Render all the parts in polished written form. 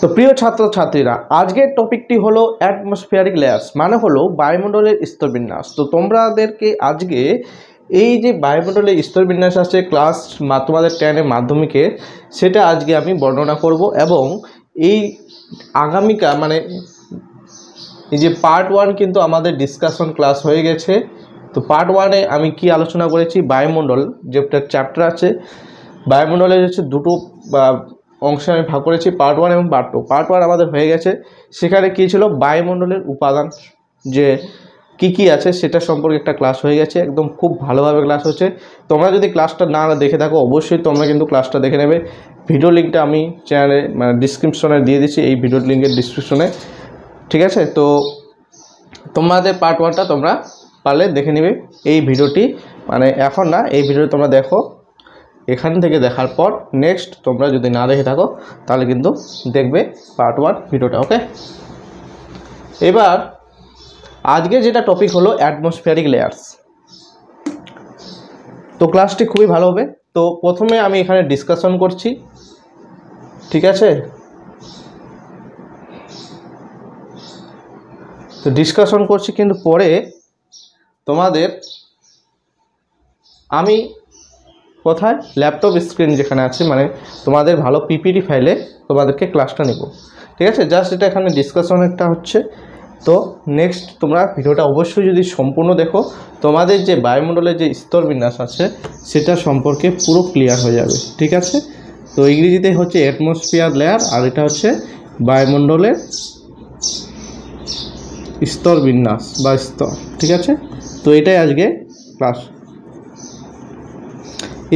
তো প্রিয় ছাত্রছাত্রীরা, আজকের টপিকটি হলো অ্যাটমসফিয়ারিক লেয়ার্স, মানে হলো বায়ুমণ্ডলের স্তরবিন্যাস। তো তোমাদেরকে আজকে এই যে বায়ুমণ্ডলের স্তরবিন্যাস আছে ক্লাস তোমাদের 10 মাধ্যমিকে, সেটা আজকে আমি বর্ণনা করব। এবং এই আগামীকাল মানে এই যে পার্ট 1 কিন্তু আমাদের ডিসকাশন ক্লাস হয়ে গেছে। তো পার্ট 1-এ আমি কি আলোচনা করেছি, বায়ুমণ্ডল যেটা চ্যাপ্টার আছে, বায়ুমণ্ডলের হচ্ছে দুটো অংশে আমি ভাগ করেছি, পার্ট 1 এবং পার্ট 2। পার্ট 1 আমাদের হয়ে গেছে, সেখানে কী ছিল বায়ুমণ্ডলের উপাদান যে কি আছে সেটা সম্পর্কে একটা ক্লাস হয়ে গেছে, একদম খুব ভালোভাবে ক্লাস হচ্ছে। তোমরা যদি ক্লাসটা না দেখে থাকো অবশ্যই তোমরা কিন্তু ক্লাসটা দেখে নেবে। ভিডিও লিঙ্কটা আমি চ্যানেলে মানে ডিসক্রিপশনে দিয়ে দিচ্ছি, এই ভিডিও লিঙ্কের ডিসক্রিপশনে, ঠিক আছে। তো তোমাদের পার্ট 1টা তোমরা পারলে দেখে নেবে এই ভিডিওটি, মানে এখন না, এই ভিডিও তোমরা দেখো, এখান থেকে দেখার পর নেক্সট তোমরা যদি না দেখে থাকো তাহলে কিন্তু দেখবে পার্ট 1 ভিডিওটা, ওকে। এবার আজকে যেটা টপিক হলো অ্যাটমসফিয়ারিক লেয়ার্স। তো ক্লাসটি খুবই ভালো হবে। তো প্রথমে আমি এখানে ডিসকাশন করছি, ঠিক আছে। তো ডিসকাশন করছি, কিন্তু পরে তোমাদের আমি কোথায় ল্যাপটপ স্ক্রিন যেখানে আছে, মানে তোমাদের ভালো পিপিটি ফাইলে তোমাদেরকে ক্লাসটা নেব, ঠিক আছে। জাস্ট এটা এখানে ডিসকাশন একটা হচ্ছে। তো নেক্সট তোমরা ভিডিওটা অবশ্যই যদি সম্পূর্ণ দেখো, তোমাদের যে বায়ুমণ্ডলের যে স্তরবিন্যাস আছে সেটা সম্পর্কে পুরো ক্লিয়ার হয়ে যাবে, ঠিক আছে। তো ইংরেজিতে হচ্ছে অ্যাটমসফিয়ার লেয়ার, আর এটা হচ্ছে বায়ুমণ্ডলের স্তরবিন্যাস বা স্তর, ঠিক আছে। তো এটাই আজকে ক্লাস।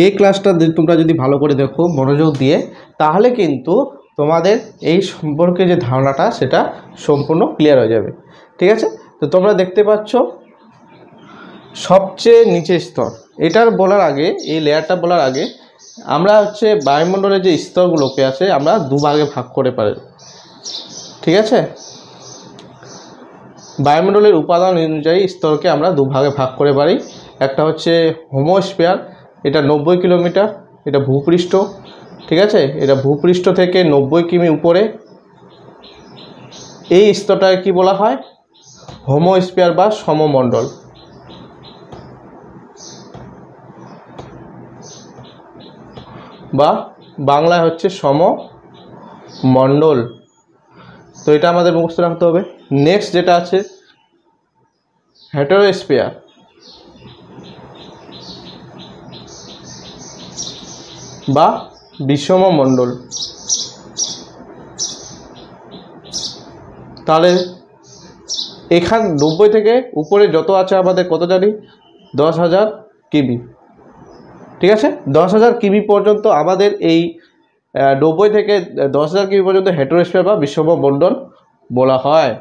এই ক্লাসটা তোমরা যদি ভালো করে দেখো মনোযোগ দিয়ে, তাহলে কিন্তু তোমাদের এই সম্পর্কে যে ধারণাটা সেটা সম্পূর্ণ ক্লিয়ার হয়ে যাবে, ঠিক আছে। তো তোমরা দেখতে পাচ্ছ সবচেয়ে নিচের স্তর, এটার বলার আগে, এই লেয়ারটা বলার আগে আমরা হচ্ছে বায়ুমণ্ডলের যে স্তরগুলোকে আছে আমরা দুভাগে ভাগ করে পারি, ঠিক আছে। বায়ুমণ্ডলের উপাদান অনুযায়ী স্তরকে আমরা দুভাগে ভাগ করে পারি। একটা হচ্ছে হোমোস্ফিয়ার, এটা 90 কিলোমিটার, এটা ভূপৃষ্ঠ, ঠিক আছে। এটা ভূপৃষ্ঠ থেকে 90 কিমি উপরে, এই স্তরটাকে কি বলা হয়, হোমোস্ফিয়ার বা সমমণ্ডল। বা বাংলায় হচ্ছে সমমণ্ডল। তো এটা আমাদের মুখস্থ রাখতে হবে। নেক্সট যেটা আছে হেটেরোস্ফিয়ার, বা বিষমমণ্ডল। তাহলে এখান 90 থেকে উপরে যত আছে আমাদের কত জানি, 10,000 কিমি, ঠিক আছে। 10,000 কিমি পর্যন্ত আমাদের এই 90 থেকে 10,000 কিমি পর্যন্ত হেটেরোস্ফিয়ার বা বিষমমণ্ডল বলা হয়।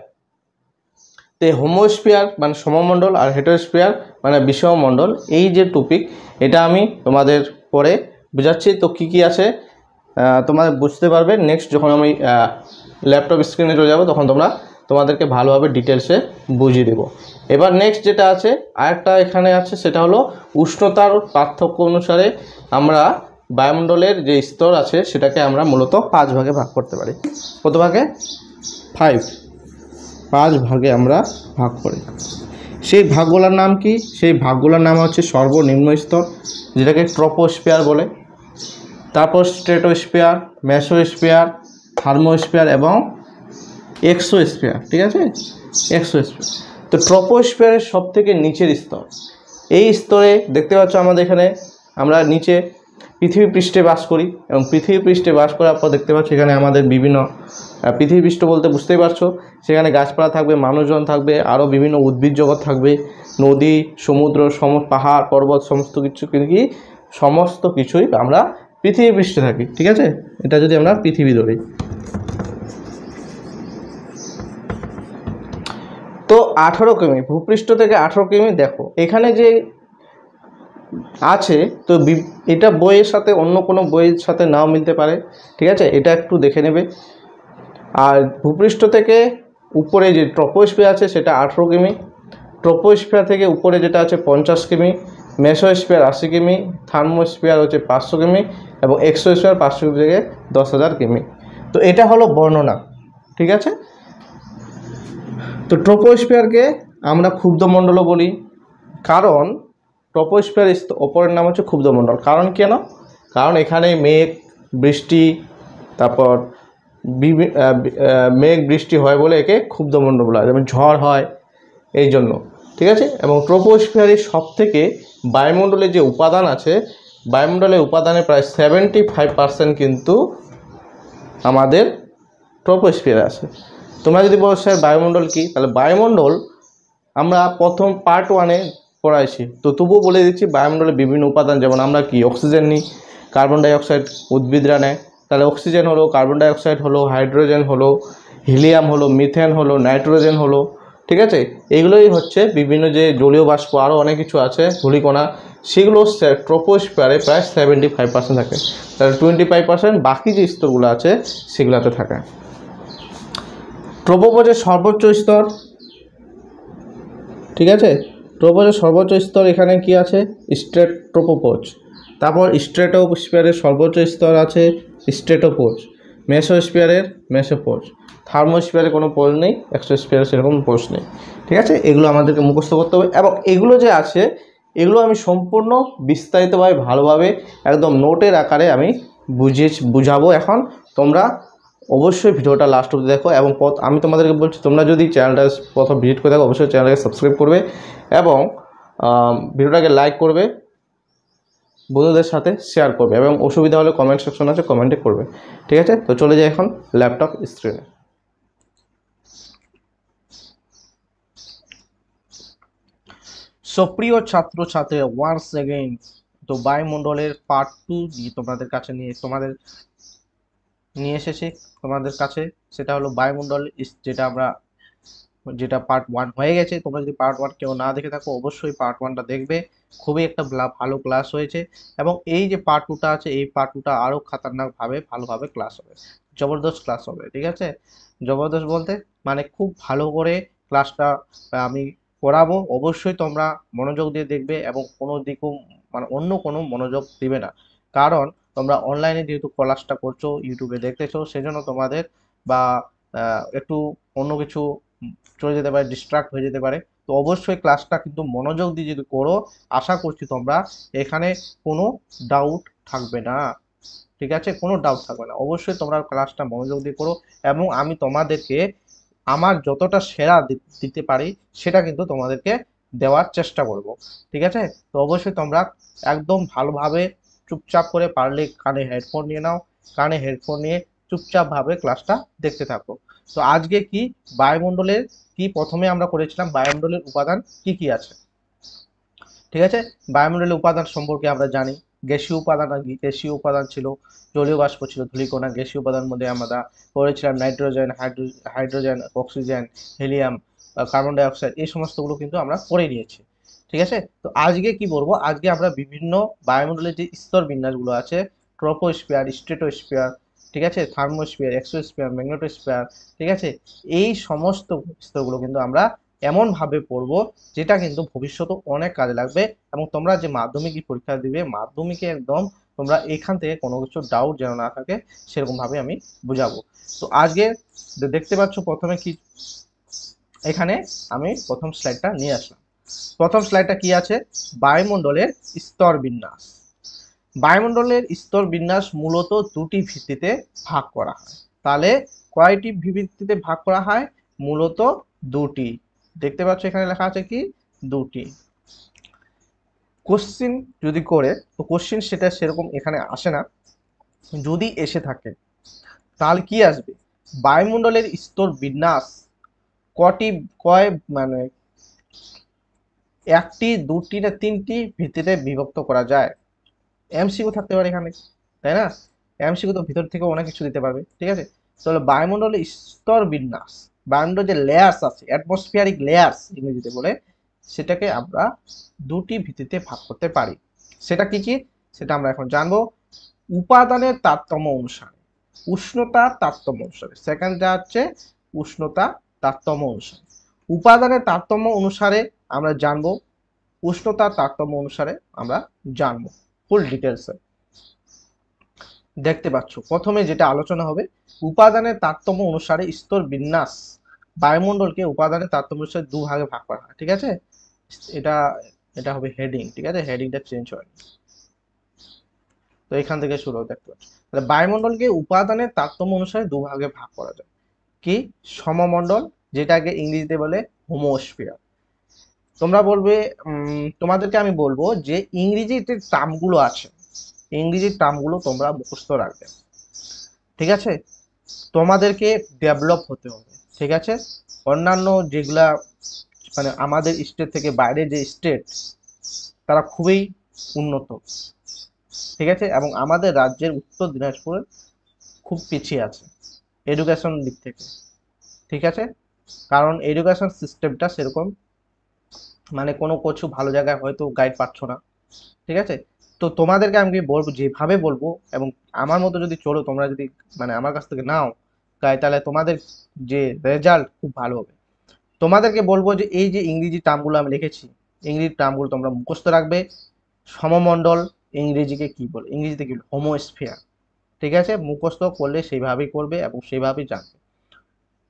তো হোমোস্ফিয়ার মানে সমমণ্ডল আর হেটেরোস্ফিয়ার মানে বিষমমণ্ডল, এই যে টপিক এটা আমি তোমাদের পরে বোঝাচ্ছি। তো কী আছে তোমরা বুঝতে পারবে নেক্সট যখন আমি ল্যাপটপ স্ক্রিনে চলে যাবো, তখন তোমাদেরকে ভালোভাবে ডিটেলসে বুঝিয়ে দেবো। এবার নেক্সট যেটা আছে আরেকটা এখানে আছে, সেটা হলো উষ্ণতার পার্থক্য অনুসারে আমরা বায়ুমণ্ডলের যে স্তর আছে সেটাকে আমরা মূলত 5 ভাগে ভাগ করতে পারি। কত ভাগে? 5 ভাগে আমরা ভাগ করি। সেই ভাগগুলোর নাম কি? সেই ভাগগুলোর নাম হচ্ছে সর্বনিম্ন স্তর, যেটাকে ট্রপোস্ফিয়ার বলে, তারপর স্ট্রেটোস্ফিয়ার, মেসোস্ফিয়ার, থার্মোস্ফিয়ার এবং এক্সোস্ফিয়ার, ঠিক আছে, এক্সোস্ফিয়ার। তো ট্রপোস্ফিয়ারের সব থেকে নিচের স্তর, এই স্তরে দেখতে পাচ্ছ আমাদের এখানে আমরা নিচে পৃথিবী পৃষ্ঠে বাস করি, এবং পৃথিবী পৃষ্ঠে বাস করার পর দেখতে পাচ্ছ এখানে আমাদের বিভিন্ন পৃথিবী পৃষ্ঠ বলতে বুঝতেই পারছো, সেখানে গাছপালা থাকবে, মানুষজন থাকবে, আরও বিভিন্ন উদ্ভিদ জগৎ থাকবে, নদী, সমুদ্র, পাহাড়, পর্বত, সমস্ত কিছুই আমরা পৃথিবী পৃষ্ঠে থাকি, ঠিক আছে। এটা যদি আমরা পৃথিবী ধরি, তো 18 কিমি ভূপৃষ্ঠ থেকে 18 কিমি। দেখো এখানে যে আছে, তো এটা বইয়ের সাথে অন্য কোনো বইয়ের সাথে নাও মিলতে পারে, ঠিক আছে, এটা একটু দেখে নেবে। আর ভূপৃষ্ঠ থেকে উপরে যে ট্রপোস্ফিয়ার আছে সেটা 18 কিমি, ট্রপোস্ফিয়ার থেকে উপরে যেটা আছে 50 কিমি, মেসোস্ফিয়ার 80 কিমি, থার্মোস্ফিয়ার হচ্ছে 500 কিমি, এবং এক্সোস্ফিয়ার 500 কিমি থেকে 10,000 কিমি। তো এটা হলো বর্ণনা, ঠিক আছে। তো ট্রপোস্ফিয়ারকে আমরা ক্ষুব্ধমণ্ডলও বলি, কারণ ট্রপোস্ফিয়ার অপরের নাম হচ্ছে ক্ষুব্ধমণ্ডল। কারণ কেন? কারণ এখানে মেঘ বৃষ্টি, তারপর মেঘ বৃষ্টি হয় বলে একে ক্ষুব্ধমণ্ডল বলা হয়, যেমন ঝড় হয় এই জন্য, ঠিক আছে। এবং ট্রপোস্ফিয়ারের সব থেকে বায়ুমণ্ডলে যে উপাদান আছে, বায়ুমণ্ডলের উপাদানের প্রায় 75% কিন্তু আমাদের ট্রপোস্ফিয়ারে আছে। তোমরা যদি বলো স্যার বায়ুমণ্ডল কি, তাহলে বায়ুমণ্ডল আমরা প্রথম পার্ট 1-এ পড়াইছি, তো তবুও বলে দিচ্ছি বায়ুমণ্ডলের বিভিন্ন উপাদান, যেমন আমরা কি অক্সিজেন নিই, কার্বন ডাইঅক্সাইড উদ্ভিদরা নেয়, তাহলে অক্সিজেন হলো, কার্বন ডাইঅক্সাইড হলো, হাইড্রোজেন হলো, হিলিয়াম হলো, মিথেন হলো, নাইট্রোজেন হলো, ঠিক আছে। এগুলোই হচ্ছে বিভিন্ন যে জলীয় বাষ্প, আরও অনেক কিছু আছে, ধূলিকণা, সেগুলো ট্রপোস্ফিয়ারে প্রায় 75% থাকে, তাহলে 25% বাকি যে স্তরগুলো আছে সেগুলোতে থাকে। ট্রপোপোজের সর্বোচ্চ স্তর, ঠিক আছে, ট্রপোপোজের সর্বোচ্চ স্তর এখানে কি আছে, ট্রপোপোজ। তারপর স্ট্রেটোস্ফিয়ারের সর্বোচ্চ স্তর আছে স্ট্রেটোপোজ, মেসোস্ফিয়ারের মেসোপোজ, থার্মোস্ফিয়ারে কোনো পোজ নেই, এক্সোস্ফিয়ারে সেরকম পোজ নেই, ঠিক আছে। এগুলো আমাদেরকে মুখস্থ করতে হবে, এবং এগুলো যে আছে এগুলো আমি সম্পূর্ণ বিস্তারিতভাবে ভালোভাবে একদম নোটের আকারে আমি বুঝাবো। এখন তোমরা অবশ্যই ভিডিওটা লাস্ট অবধি দেখো, এবং আমি তোমাদেরকে বলছি তোমরা যদি চ্যানেলটা প্রথম ভিজিট করে থাকো অবশ্যই চ্যানেলটাকে সাবস্ক্রাইব করবে, এবং ভিডিওটাকে লাইক করবে, বন্ধুদের সাথে শেয়ার করবে, এবং অসুবিধা হলে কমেন্ট সেকশন আছে, কমেন্টে করবে, ঠিক আছে। তো চলে যাই এখন ল্যাপটপ স্ক্রিনে। সুপ্রিয় ছাত্রছাত্রী, ওয়ান্স এগেইন তো বায়ুমণ্ডলের পার্ট 2 তোমাদের কাছে নিয়ে এসেছি তোমাদের কাছে, সেটা হলো বায়ুমণ্ডল, যেটা পার্ট 1 হয়ে গেছে। তোমরা যদি পার্ট 1 কেউ না দেখে থাকো অবশ্যই পার্ট 1টা দেখবে, খুবই একটা ভালো ক্লাস হয়েছে, এবং এই যে পার্ট 2টা আছে এই পার্ট 2টা আরও খাতারনাকভাবে ভালোভাবে ক্লাস হবে, জবরদস্ত ক্লাস হবে, ঠিক আছে। জবরদস্ত বলতে মানে খুব ভালো করে ক্লাসটা আমি করাবো, অবশ্যই তোমরা মনোযোগ দিয়ে দেখবে, এবং কোনো দিকেও মানে অন্য কোনো মনোযোগ দিবে না, কারণ তোমরা অনলাইনে যেহেতু ক্লাসটা করছো, ইউটিউবে দেখতেছো, সেজন্য তোমাদের বা একটু অন্য কিছু চলে যেতে পারে, ডিস্ট্রাক্ট হয়ে যেতে পারে। তো অবশ্যই ক্লাসটা কিন্তু মনোযোগ দিয়ে যদি করো, আশা করছি তোমরা এখানে কোনো ডাউট থাকবে না, ঠিক আছে, কোনো ডাউট থাকবে না। অবশ্যই তোমরা ক্লাসটা মনোযোগ দিয়ে করো, এবং আমি তোমাদেরকে আমার যতটা সেরা দিতে পারি সেটা কিন্তু তোমাদেরকে দেওয়ার চেষ্টা করব, ঠিক আছে। তো অবশ্যই তোমরা একদম ভালোভাবে চুপচাপ করে, পারলে কানে হেডফোন নিয়ে নাও, কানে হেডফোন নিয়ে চুপচাপভাবে ক্লাসটা দেখতে থাকো। তো আজকে কি বায়ুমণ্ডলের কি প্রথমে আমরা করেছিলাম বায়ুমণ্ডলের উপাদান কি কি আছে, ঠিক আছে। বায়ুমণ্ডলের উপাদান সম্পর্কে আমরা জানি, গ্যাসীয় উপাদান গ্যাসীয় উপাদান ছিল, জলীয় বাষ্প ছিল, ধূলিকণা। গ্যাসীয় উপাদানের মধ্যে আমরা পড়েছিলাম nitrogen, hydrogen, oxygen, helium, carbon dioxide, এই সমস্তগুলো কিন্তু আমরা পড়ে নিয়েছি, ঠিক আছে। তো আজকে কি বলবো, আজকে আমরা বিভিন্ন বায়ুমণ্ডলের যে স্তর বিন্যাসগুলো আছে, ট্রপোস্ফিয়ার, স্ট্রেটোস্ফিয়ার, ঠিক আছে, থার্মোস্ফিয়ার, এক্সোস্ফিয়ার, ম্যাগনেটোস্ফিয়ার, ঠিক আছে, এই সমস্ত স্তরগুলো কিন্তু আমরা এমনভাবে পড়বো যেটা কিন্তু ভবিষ্যতে অনেক কাজে লাগবে, এবং তোমরা যে মাধ্যমিক পরীক্ষা দিবে মাধ্যমিকে একদম তোমরা এখান থেকে কোনো কিছু ডাউট যেন না থাকে সেরকম ভাবে আমি বুঝাবো। তো আজকে দেখতে পাচ্ছ প্রথমে কি, এখানে আমি প্রথম স্লাইডটা নিয়ে আসলাম। প্রথম স্লাইডটা কি আছে, বায়ুমণ্ডলের স্তর বিন্যাস। বায়ুমণ্ডলের স্তর বিন্যাস মূলত দুটি ভিত্তিতে ভাগ করা হয়। তাহলে কয়টি ভিত্তিতে ভাগ করা হয়, মূলত দুটি। দেখতে পাচ্ছ এখানে লেখা আছে কি, দুটি। কোশ্চিন যদি করে, তো কোশ্চিন সেটা সেরকম এখানে আসে না, যদি এসে থাকে তাহলে কি আসবে, বায়ুমণ্ডলের স্তর বিন্যাস কয় মানে একটি, দুটি না তিনটি ভিত্তিতে বিভক্ত করা যায়। এমসিকিউ থাকতে পারে এখানে, তাই না, এমসিকিউ তো ভিতর থেকে অনেক কিছু দিতে পারবে, ঠিক আছে। তাহলে বায়ুমণ্ডলের স্তর বিন্যাস, বায়ুমণ্ডলের যে লেয়ার্স আছে, অ্যাটমসফিয়ারিক লেয়ার্স ইংরেজিতে বলে, সেটাকে আমরা দুটি ভিত্তিতে ভাগ করতে পারি। সেটা কি কি, সেটা আমরা এখন জানবো। উপাদানের তারতম্য অনুসারে, উষ্ণতার তারতম্য অনুসারে, সেকেন্ডটা হচ্ছে উষ্ণতা তারতম্য অনুসারে। উপাদানের তারতম্য অনুসারে আমরা জানবো, উষ্ণতার তারতম্য অনুসারে আমরা জানবো ফুল ডিটেলসে। দেখতে পাচ্ছ প্রথমে যেটা আলোচনা হবে উপাদানের তারতম্য অনুসারে স্তর বিন্যাস। বায়ুমণ্ডলকে উপাদানের তারতম্য অনুসারে দুভাগে ভাগ করা হয়, ঠিক আছে। এটা এটা হবে হেডিং, ঠিক আছে, হেডিংটা চেঞ্জ হয়। তো এখান থেকে শুরু হবে, দেখতে পাচ্ছ। তাহলে বায়ুমণ্ডলকে উপাদানের তারতম্য অনুসারে দুভাগে ভাগ করা যায়। কি? সমমণ্ডল, যেটাকে ইংরেজিতে বলে হোমোস্ফিয়ার। তোমরা বলবে তোমাদেরকে আমি বলবো যে ইংরেজি যে টার্মগুলো আছে, ইংরেজি টার্মগুলো তোমরা মুখস্থ রাখবে, ঠিক আছে। তোমাদেরকে ডেভেলপ হতে হবে, ঠিক আছে। অন্যান্য যেগুলা মানে আমাদের স্টেট থেকে বাইরে যে স্টেট, তারা খুবই উন্নত, ঠিক আছে, এবং আমাদের রাজ্যের উত্তর দিনাজপুর খুব পিছিয়ে আছে এডুকেশন দিক থেকে, ঠিক আছে। কারণ এডুকেশন সিস্টেমটা সেরকম মানে কোনো কিছু ভালো জায়গায় হয়তো গাইড পাচ্ছ না, ঠিক আছে। তো তোমাদেরকে আমি বলবো, যেভাবে বলবো এবং আমার মতো যদি চলো, তোমরা যদি মানে আমার কাছ থেকে নাও গাইড, তাহলে তোমাদের যে রেজাল্ট খুব ভালো হবে। তোমাদেরকে বলবো যে এই যে ইংরেজি টার্মগুলো আমি লিখেছি, ইংরেজি টার্মগুলো তোমরা মুখস্থ রাখবে। সমমণ্ডল ইংরেজিকে কি বলে, ইংরেজিতে কি বলে? হোমোস্ফিয়ার, ঠিক আছে। মুখস্থ করলে সেইভাবেই করবে এবং সেইভাবেই জানবে,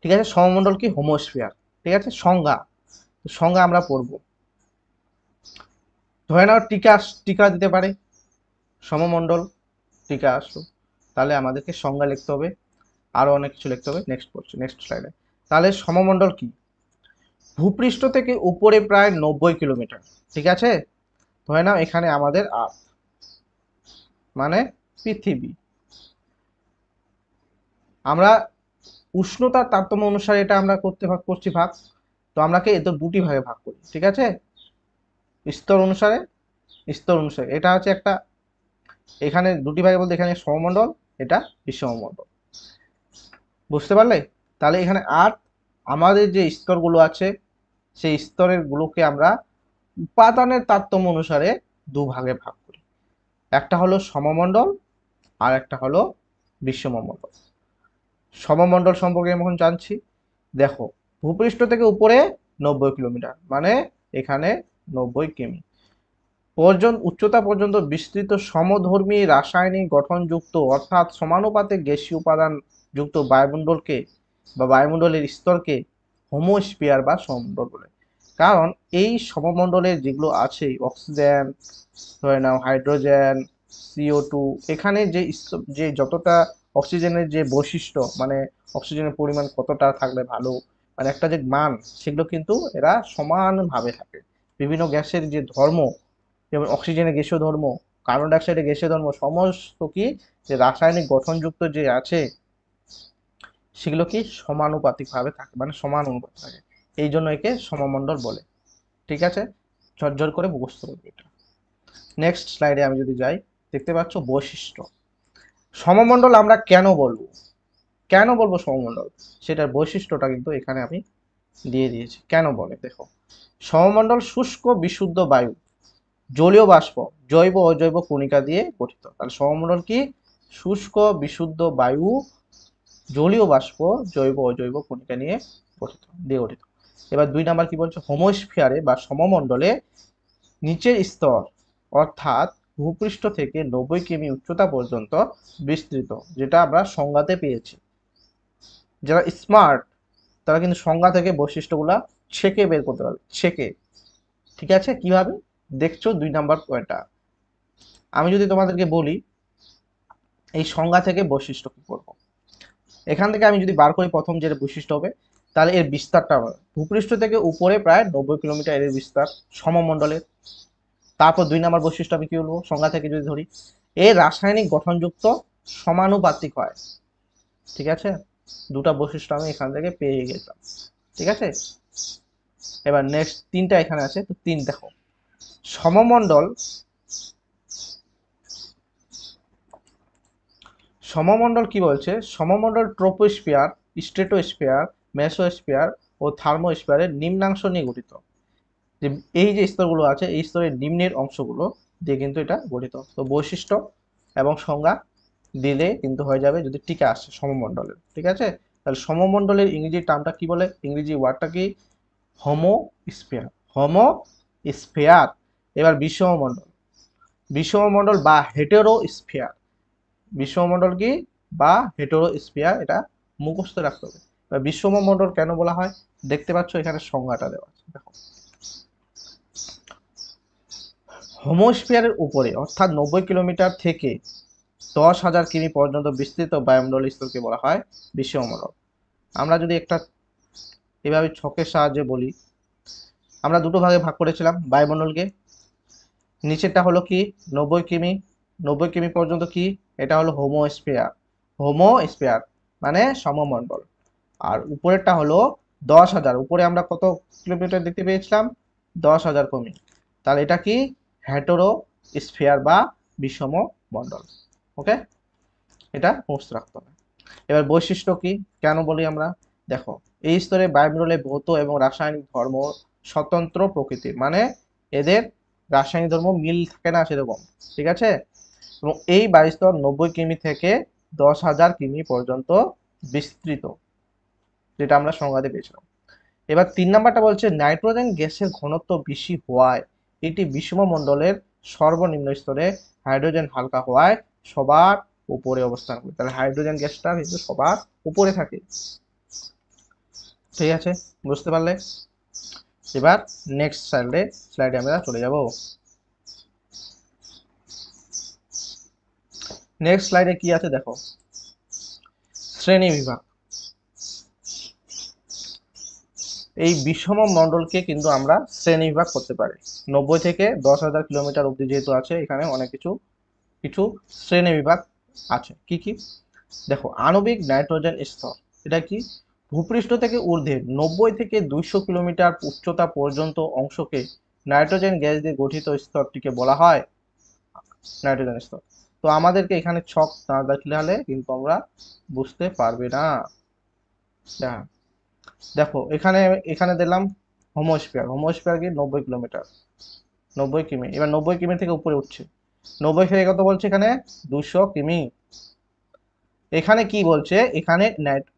ঠিক আছে। সমমণ্ডল কি? হোমোস্ফিয়ার, ঠিক আছে। সংজ্ঞা, সংজ্ঞা আমরা পড়বো। ধরে নাও টিকা, টিকা দিতে পারে সমমণ্ডল, টিকা আসলো, তাহলে আমাদেরকে সংজ্ঞা লিখতে হবে, আরো অনেক কিছু লিখতে হবে। নেক্সট পড়ছি, নেক্সট স্লাইডে। তাহলে সমমণ্ডল কি? ভূপৃষ্ঠ থেকে উপরে প্রায় 90 কিলোমিটার, ঠিক আছে। ধরে নাও এখানে আমাদের আর্থ মানে পৃথিবী, আমরা উষ্ণতার তারতম্য অনুসারে এটা আমরা করছি ভাগ। তো আমরাকে এত দুটি ভাগে ভাগ করি, ঠিক আছে। স্তর অনুসারে, স্তর অনুসারে এটা হচ্ছে একটা, এখানে দুটি ভাগে বলতে এখানে সমমণ্ডল, এটা বিশ্বমণ্ডল, বুঝতে পারলে। তাহলে এখানে আর্থ, আমাদের যে স্তরগুলো আছে সেই স্তরের গুলোকে আমরা উপাদানের তারতম্য অনুসারে দুভাগে ভাগ করি। একটা হলো সমমণ্ডল আর একটা হলো বিশ্বমণ্ডল। সমমণ্ডল সম্পর্কে আমি এখন জানছি। দেখো, ভূপৃষ্ঠ থেকে উপরে 90 কিলোমিটার, মানে এখানে 90 কিমি পর্যন্ত উচ্চতা পর্যন্ত বিস্তৃত সমধর্মী রাসায়নিক গঠনযুক্ত অর্থাৎ সমানুপাতে গ্যাসীয় উপাদান যুক্ত বায়ুমণ্ডলকে বা বায়ুমণ্ডলের স্তরকে হোমোস্ফিয়ার বা সমমণ্ডল বলে। কারণ এই সমমণ্ডলের যেগুলো আছে অক্সিজেন, ধরে নাও হাইড্রোজেন, CO2, এখানে যে যে যতটা অক্সিজেনের যে বৈশিষ্ট্য মানে অক্সিজেনের পরিমাণ কতটা থাকলে ভালো, মানে একটা যে মান, সেগুলো কিন্তু এরা সমানভাবে থাকে। বিভিন্ন গ্যাসের যে ধর্ম, যেমন অক্সিজেনের গ্যাসীয় ধর্ম, কার্বন ডাইঅক্সাইডের গ্যাসীয় ধর্ম, সমস্ত কি যে রাসায়নিক গঠনযুক্ত যে আছে সেগুলো কি সমানুপাতিক ভাবে থাকে, মানে সমান অনুপাত থাকে। এই জন্য একে সমমণ্ডল বলে, ঠিক আছে। ঝরঝর করে মুখস্থ করবে এটা। নেক্সট স্লাইডে আমি যদি যাই, দেখতে পাচ্ছ বৈশিষ্ট্য। সমমণ্ডল আমরা কেন বলবো, কেন বলবো সমমণ্ডল, সেটার বৈশিষ্ট্যটা কিন্তু এখানে আমি দিয়ে দিয়েছি। কেন বলে দেখো, সমমণ্ডল শুষ্ক বিশুদ্ধ বায়ু, জলীয় বাষ্প, জৈব অজৈব কণিকা দিয়ে গঠিত। তাহলে সমমণ্ডল কি? শুষ্ক বিশুদ্ধ বায়ু, জলীয় বাষ্প, জৈব অজৈব কণিকা নিয়ে গঠিত। এবার 2 নাম্বার কি বলছে? হোমোস্ফিয়ারে বা সমমণ্ডলে নিচের স্তর অর্থাৎ ভূপৃষ্ঠ থেকে 90 কিমি উচ্চতা পর্যন্ত বিস্তৃত, যেটা আমরা সংজ্ঞাতে পেয়েছি। যারা স্মার্ট তারা কিন্তু সংজ্ঞা থেকে বৈশিষ্ট্যগুলা ছেকে বের করতে পারবে, ছেকে, ঠিক আছে। কিভাবে দেখছো 2 নাম্বার পয়েন্টটা। আমি যদি তোমাদেরকে বলি এই সংজ্ঞা থেকে বৈশিষ্ট্য কি করবো, এখান থেকে আমি যদি বার করি প্রথম যেটা বৈশিষ্ট্য হবে, তাহলে এর বিস্তারটা হবে ভূপৃষ্ঠ থেকে উপরে প্রায় 90 কিলোমিটার এর বিস্তার সমমণ্ডলের। তারপর 2 নাম্বার বৈশিষ্ট্য আমি কি বলবো সংজ্ঞা থেকে যদি ধরি, এর রাসায়নিক গঠনযুক্ত সমানুপাতিক হয়, ঠিক আছে। দুটা বৈশিষ্ট্য আমি এখান থেকে পেয়ে গেলাম, ঠিক আছে। এবার নেক্সট 3টা এখানে আছে, তো 3 দেখো। সমমণ্ডল, সমমণ্ডল কি বলছে? সমমণ্ডল ট্রোপোস্ফিয়ার, স্ট্রেটোস্ফিয়ার, মেসোস্ফিয়ার ও থার্মোস্ফিয়ারের নিম্নাংশ নিয়ে গঠিত। যে এই যে স্তরগুলো আছে এই স্তরের নিম্নের অংশগুলো দিয়ে কিন্তু এটা গঠিত। তো বৈশিষ্ট্য এবং সংজ্ঞা দিলে কিন্তু হয়ে যাবে যদি টিকা আসে সমমণ্ডলের, ঠিক আছে। তাহলে সমমণ্ডলের ইংরেজি টার্মটা কি বলে, ইংরেজি ওয়ার্ডটা কি? Homosphere, homosphere. এবার বিষমমণ্ডল, বিষমমণ্ডল বা হেটেরোস্ফিয়ার, বিশ্বমণ্ডল কি বা হেটেরোস্ফিয়ার, এটা মুখস্থ রাখতে হবে। বিশ্বমণ্ডল কেন বলা হয়, দেখতে পাচ্ছ এখানে সংজ্ঞাটা দেওয়া আছে, দেখো। হোমোস্ফিয়ারের উপরে অর্থাৎ 90 কিলোমিটার থেকে 10,000 কিমি পর্যন্ত বিস্তৃত বায়ুমণ্ডলীয় স্তরকে বলা হয় বিশ্বমণ্ডল। আমরা যদি একটা এভাবে ছকের সাহায্যে বলি, আমরা দুটো ভাগে ভাগ করেছিলাম বায়ুমণ্ডলকে। নিচেরটা হলো কি 90 কিমি, 90 কিমি পর্যন্ত কি, এটা হলো হোমোস্ফিয়ার, হোমোস্ফিয়ার মানে সমমণ্ডল। আর উপরেরটা হলো 10,000, উপরে আমরা কত কিলোমিটার দেখতে পেয়েছিলাম, 10,000 কিমি, তাহলে এটা কি হেটেরো স্ফিয়ার বা বিষম মণ্ডল। ওকে, এটা মুখস্থ রাখতে হবে। এবার বৈশিষ্ট্য কি কেন বলি আমরা, দেখো এই স্তরে বায়ুমণ্ডলে ভৌত এবং রাসায়নিক ধর্ম স্বতন্ত্র প্রকৃতির, মানে এদের রাসায়নিক ধর্ম মিল থাকে না সেরকম, ঠিক আছে। এবং এই বায়ুস্তর 90 কিমি থেকে 10,000 কিমি পর্যন্ত বিস্তৃত, যেটা আমরা সংজ্ঞাতে পেয়েছিলাম। এবার 3 নাম্বারটা বলছে নাইট্রোজেন গ্যাসের ঘনত্ব বেশি হওয়ায় এটি বিশ্বমণ্ডলের সর্বনিম্ন স্তরে, হাইড্রোজেন হালকা হওয়ায় সবার উপরে অবস্থান করে। তাহলে হাইড্রোজেন গ্যাসটা কিন্তু সবার উপরে থাকে, ঠিক আছে, বুঝতে পারলে। এবার নেক্সট স্লাইডে আমরা চলে যাব। নেক্সট স্লাইডে কি আছে দেখো, শ্রেণী বিভাগ। এই বিষম মণ্ডলকে কিন্তু আমরা শ্রেণী বিভাগ করতে পারি। 90 থেকে 10,000 কিলোমিটার অবধি যেহেতু আছে, এখানে অনেক কিছু কিছু শ্রেণী বিভাগ আছে। কি কি দেখো, আণবিক নাইট্রোজেন স্তর, এটা কি ভূপৃষ্ঠ থেকে ঊর্ধ্বে 90 থেকে 200 কিলোমিটার উচ্চতা পর্যন্ত অংশকে নাইট্রোজেন গ্যাস দিয়ে গঠিত স্তরটিকে বলা হয় নাইট্রোজেন স্তর। তো আমাদেরকে এখানে ছক না দেখলে কিন্তু আমরা বুঝতে পারবে না। দেখো এখানে এখানে দিলাম হোমোস্ফিয়ার, হোমোস্ফিয়ার কি 90 কিলোমিটার, 90 কিমি। এবার 90 কিমি থেকে উপরে উঠছে, 90 থেকে কত বলছে এখানে 200 কিমি। এখানে কি বলছে, এখানে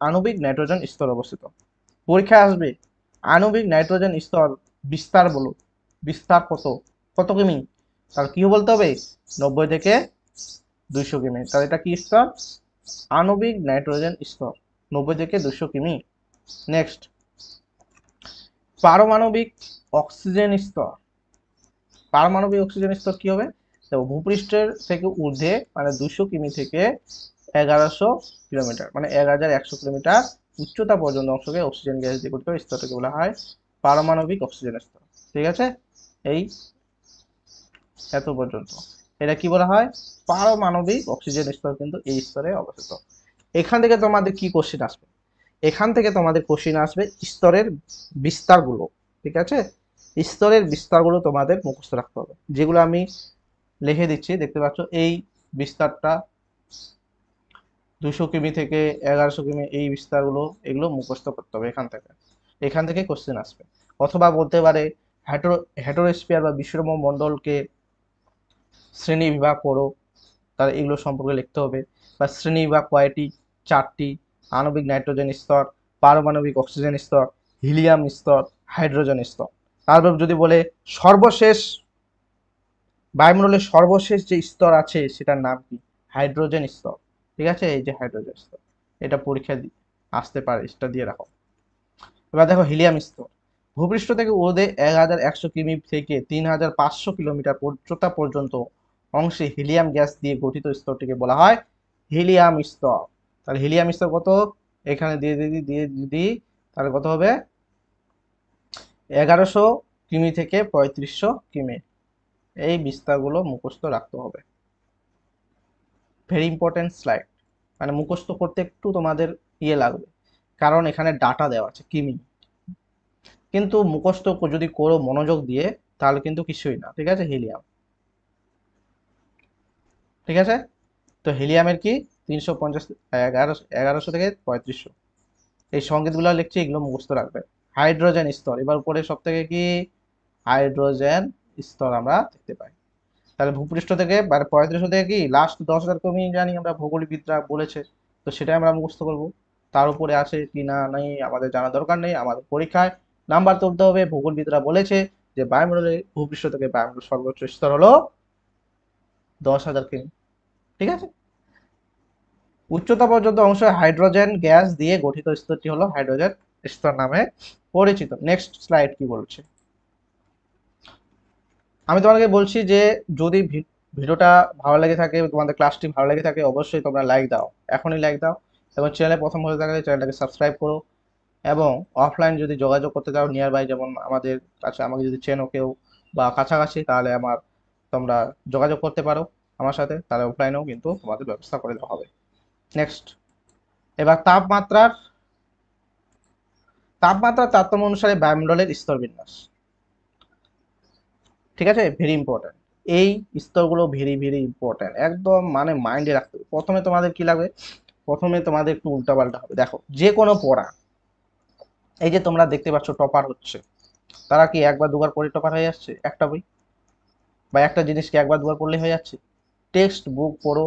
আণবিক নাইট্রোজেন স্তর অবস্থিত। পরীক্ষায় আসবে আণবিক নাইট্রোজেন স্তর বিস্তার বলো, বিস্তার কত, কত কিমি, তাহলে কি বলতে হবে 90 থেকে 200 কিমি। তাহলে এটা কি স্তর, আণবিক নাইট্রোজেন স্তর 90 থেকে 200 কিমি। নেক্সট পারমাণবিক অক্সিজেন স্তর, পারমাণবিক অক্সিজেন স্তর কি হবে, দেখো ভূপৃষ্ঠের থেকে ঊর্ধ্বে মানে 200 কিমি থেকে 1100 কিলোমিটার, মানে 1100 কিলোমিটার উচ্চতা পর্যন্ত অংশকে অক্সিজেন গ্যাস দিয়ে গঠিত স্তরটাকে বলা হয় পারমাণবিক অক্সিজেন স্তর, ঠিক আছে। এই এত পর্যন্ত এটা কি বলা হয়, পারমাণবিক অক্সিজেন স্তর কিন্তু এই স্তরে অবস্থিত। এখান থেকে তোমাদের কি কোশ্চেন আসবে, এখান থেকে তোমাদের কোশ্চেন আসবে স্তরের বিস্তারগুলো, ঠিক আছে। স্তরের বিস্তারগুলো তোমাদের মুখস্থ রাখতে হবে, যেগুলো আমি লিখে দিচ্ছি দেখতে পাচ্ছ। এই বিস্তারটা 200 কিমি থেকে 1100 কিমি, এই বিস্তারগুলো এগুলো মুখস্থ করতে হবে। এখান থেকে কোশ্চেন আসবে। অথবা বলতে পারে হেটেরোস্ফিয়ার বা বিষম মণ্ডলকে শ্রেণী বিভাগ করো, তাহলে এগুলো সম্পর্কে লিখতে হবে। বা শ্রেণী বিভাগ কয়টি, 4টি, আণবিক নাইট্রোজেন স্তর, পারমাণবিক অক্সিজেন স্তর, হিলিয়াম স্তর, হাইড্রোজেন স্তর। তারপর যদি বলে সর্বশেষ বায়ুমণ্ডলের সর্বশেষ যে স্তর আছে সেটার নাম কি, হাইড্রোজেন স্তর, ঠিক আছে। এই যে হাইড্রোজেন স্তর, এটা পরীক্ষা আসতে পারে, সেটা দিয়ে রাখো। এবার দেখো হিলিয়াম স্তর, ভূপৃষ্ঠ থেকে ঊর্ধ্বে 1100 কিমি থেকে 3500 কিলোমিটার উচ্চতা পর্যন্ত অংশে হিলিয়াম গ্যাস দিয়ে গঠিত স্তরটিকে বলা হয় হিলিয়াম স্তর। তাহলে হিলিয়াম স্তর কত, এখানে দিয়ে দিই, তাহলে কত হবে 1100 কিমি থেকে 3500 কিমি। এই বিস্তারগুলো মুখস্থ রাখতে হবে, ভেরি ইম্পর্টেন্ট স্লাইড, মানে মুখস্থ করতে একটু তোমাদের লাগবে, কারণ এখানে ডাটা দেওয়া আছে কিমি। কিন্তু মুখস্থ যদি করো মনোযোগ দিয়ে তাহলে কিন্তু কিছুই না, ঠিক আছে। হিলিয়াম, ঠিক আছে। তো হিলিয়ামের কি 350, 1100 থেকে 3500, এই সংকেতগুলো লিখছি, এগুলো মুখস্থ রাখবে। হাইড্রোজেন স্তর, এবার উপরে সব থেকে কি হাইড্রোজেন স্তর আমরা দেখতে পাই। তাহলে ভূপৃষ্ঠ থেকে 3500 থেকে কি লাস্ট 10,000 কিমি জানি আমরা, ভৌগোলিকবিদরা বলেছে, তো সেটাই আমরা মুখস্থ করব। তার উপরে আছে কি না নেই আমাদের জানা দরকার নেই, আমাদের পরীক্ষায় নাম্বার তুলতে হবে। ভূগোলবিদরা বলেছে যে বায়ুমণ্ডলে ভূপৃষ্ঠ থেকে বায়ুমণ্ডল সর্বোচ্চ স্তর হলো 10,000 কিমি, ঠিক আছে। উচ্চতা পর্যন্ত অংশ হাইড্রোজেন গ্যাস দিয়ে গঠিত স্তরটি হলো হাইড্রোজেন স্তর নামে পরিচিত। নেক্সট স্লাইড কি বলছে, আমি তোমাকে বলছি যে যদি ভিডিওটা ভালো লেগে থাকে, তোমাদের ক্লাসটি ভালো লেগে থাকে, অবশ্যই তোমরা লাইক দাও, এখনই লাইক দাও, এবং চ্যানেলে প্রথম হয়ে থাকলে চ্যানেলটাকে সাবস্ক্রাইব করো, এবং অফলাইন যদি যোগাযোগ করতে চাও নিয়ার বাই, যেমন আমাদের কাছে আমাকে যদি চেনো কেউ বা কাছাকাছি, তাহলে তোমরা যোগাযোগ করতে পারো আমার সাথে, তাহলে অফলাইনেও কিন্তু তোমাদের ব্যবস্থা করে দেওয়া হবে। নেক্সট, এবার তাপমাত্রার তারতম্য অনুসারে বায়ুমণ্ডলের স্তর বিন্যাস। ঠিক আছে, ভেরি ইম্পর্টেন্ট, এই স্তরগুলো ভেরি ভেরি ইম্পর্টেন্ট, একদম মানে মাইন্ডে রাখতে হবে। প্রথমে তোমাদের কি লাগবে, প্রথমে তোমাদের একটু উল্টাপাল্টা হবে। দেখো, যে কোনো পড়া, এই যে তোমরা দেখতে পাচ্ছ টপার হচ্ছে, তারা কি একবার দুবার পড়ে টপার হয়ে যাচ্ছে? একটা বই বা একটা জিনিসকে একবার দুবার পড়লে হয়ে যাচ্ছে? টেক্সট বুক পড়ো,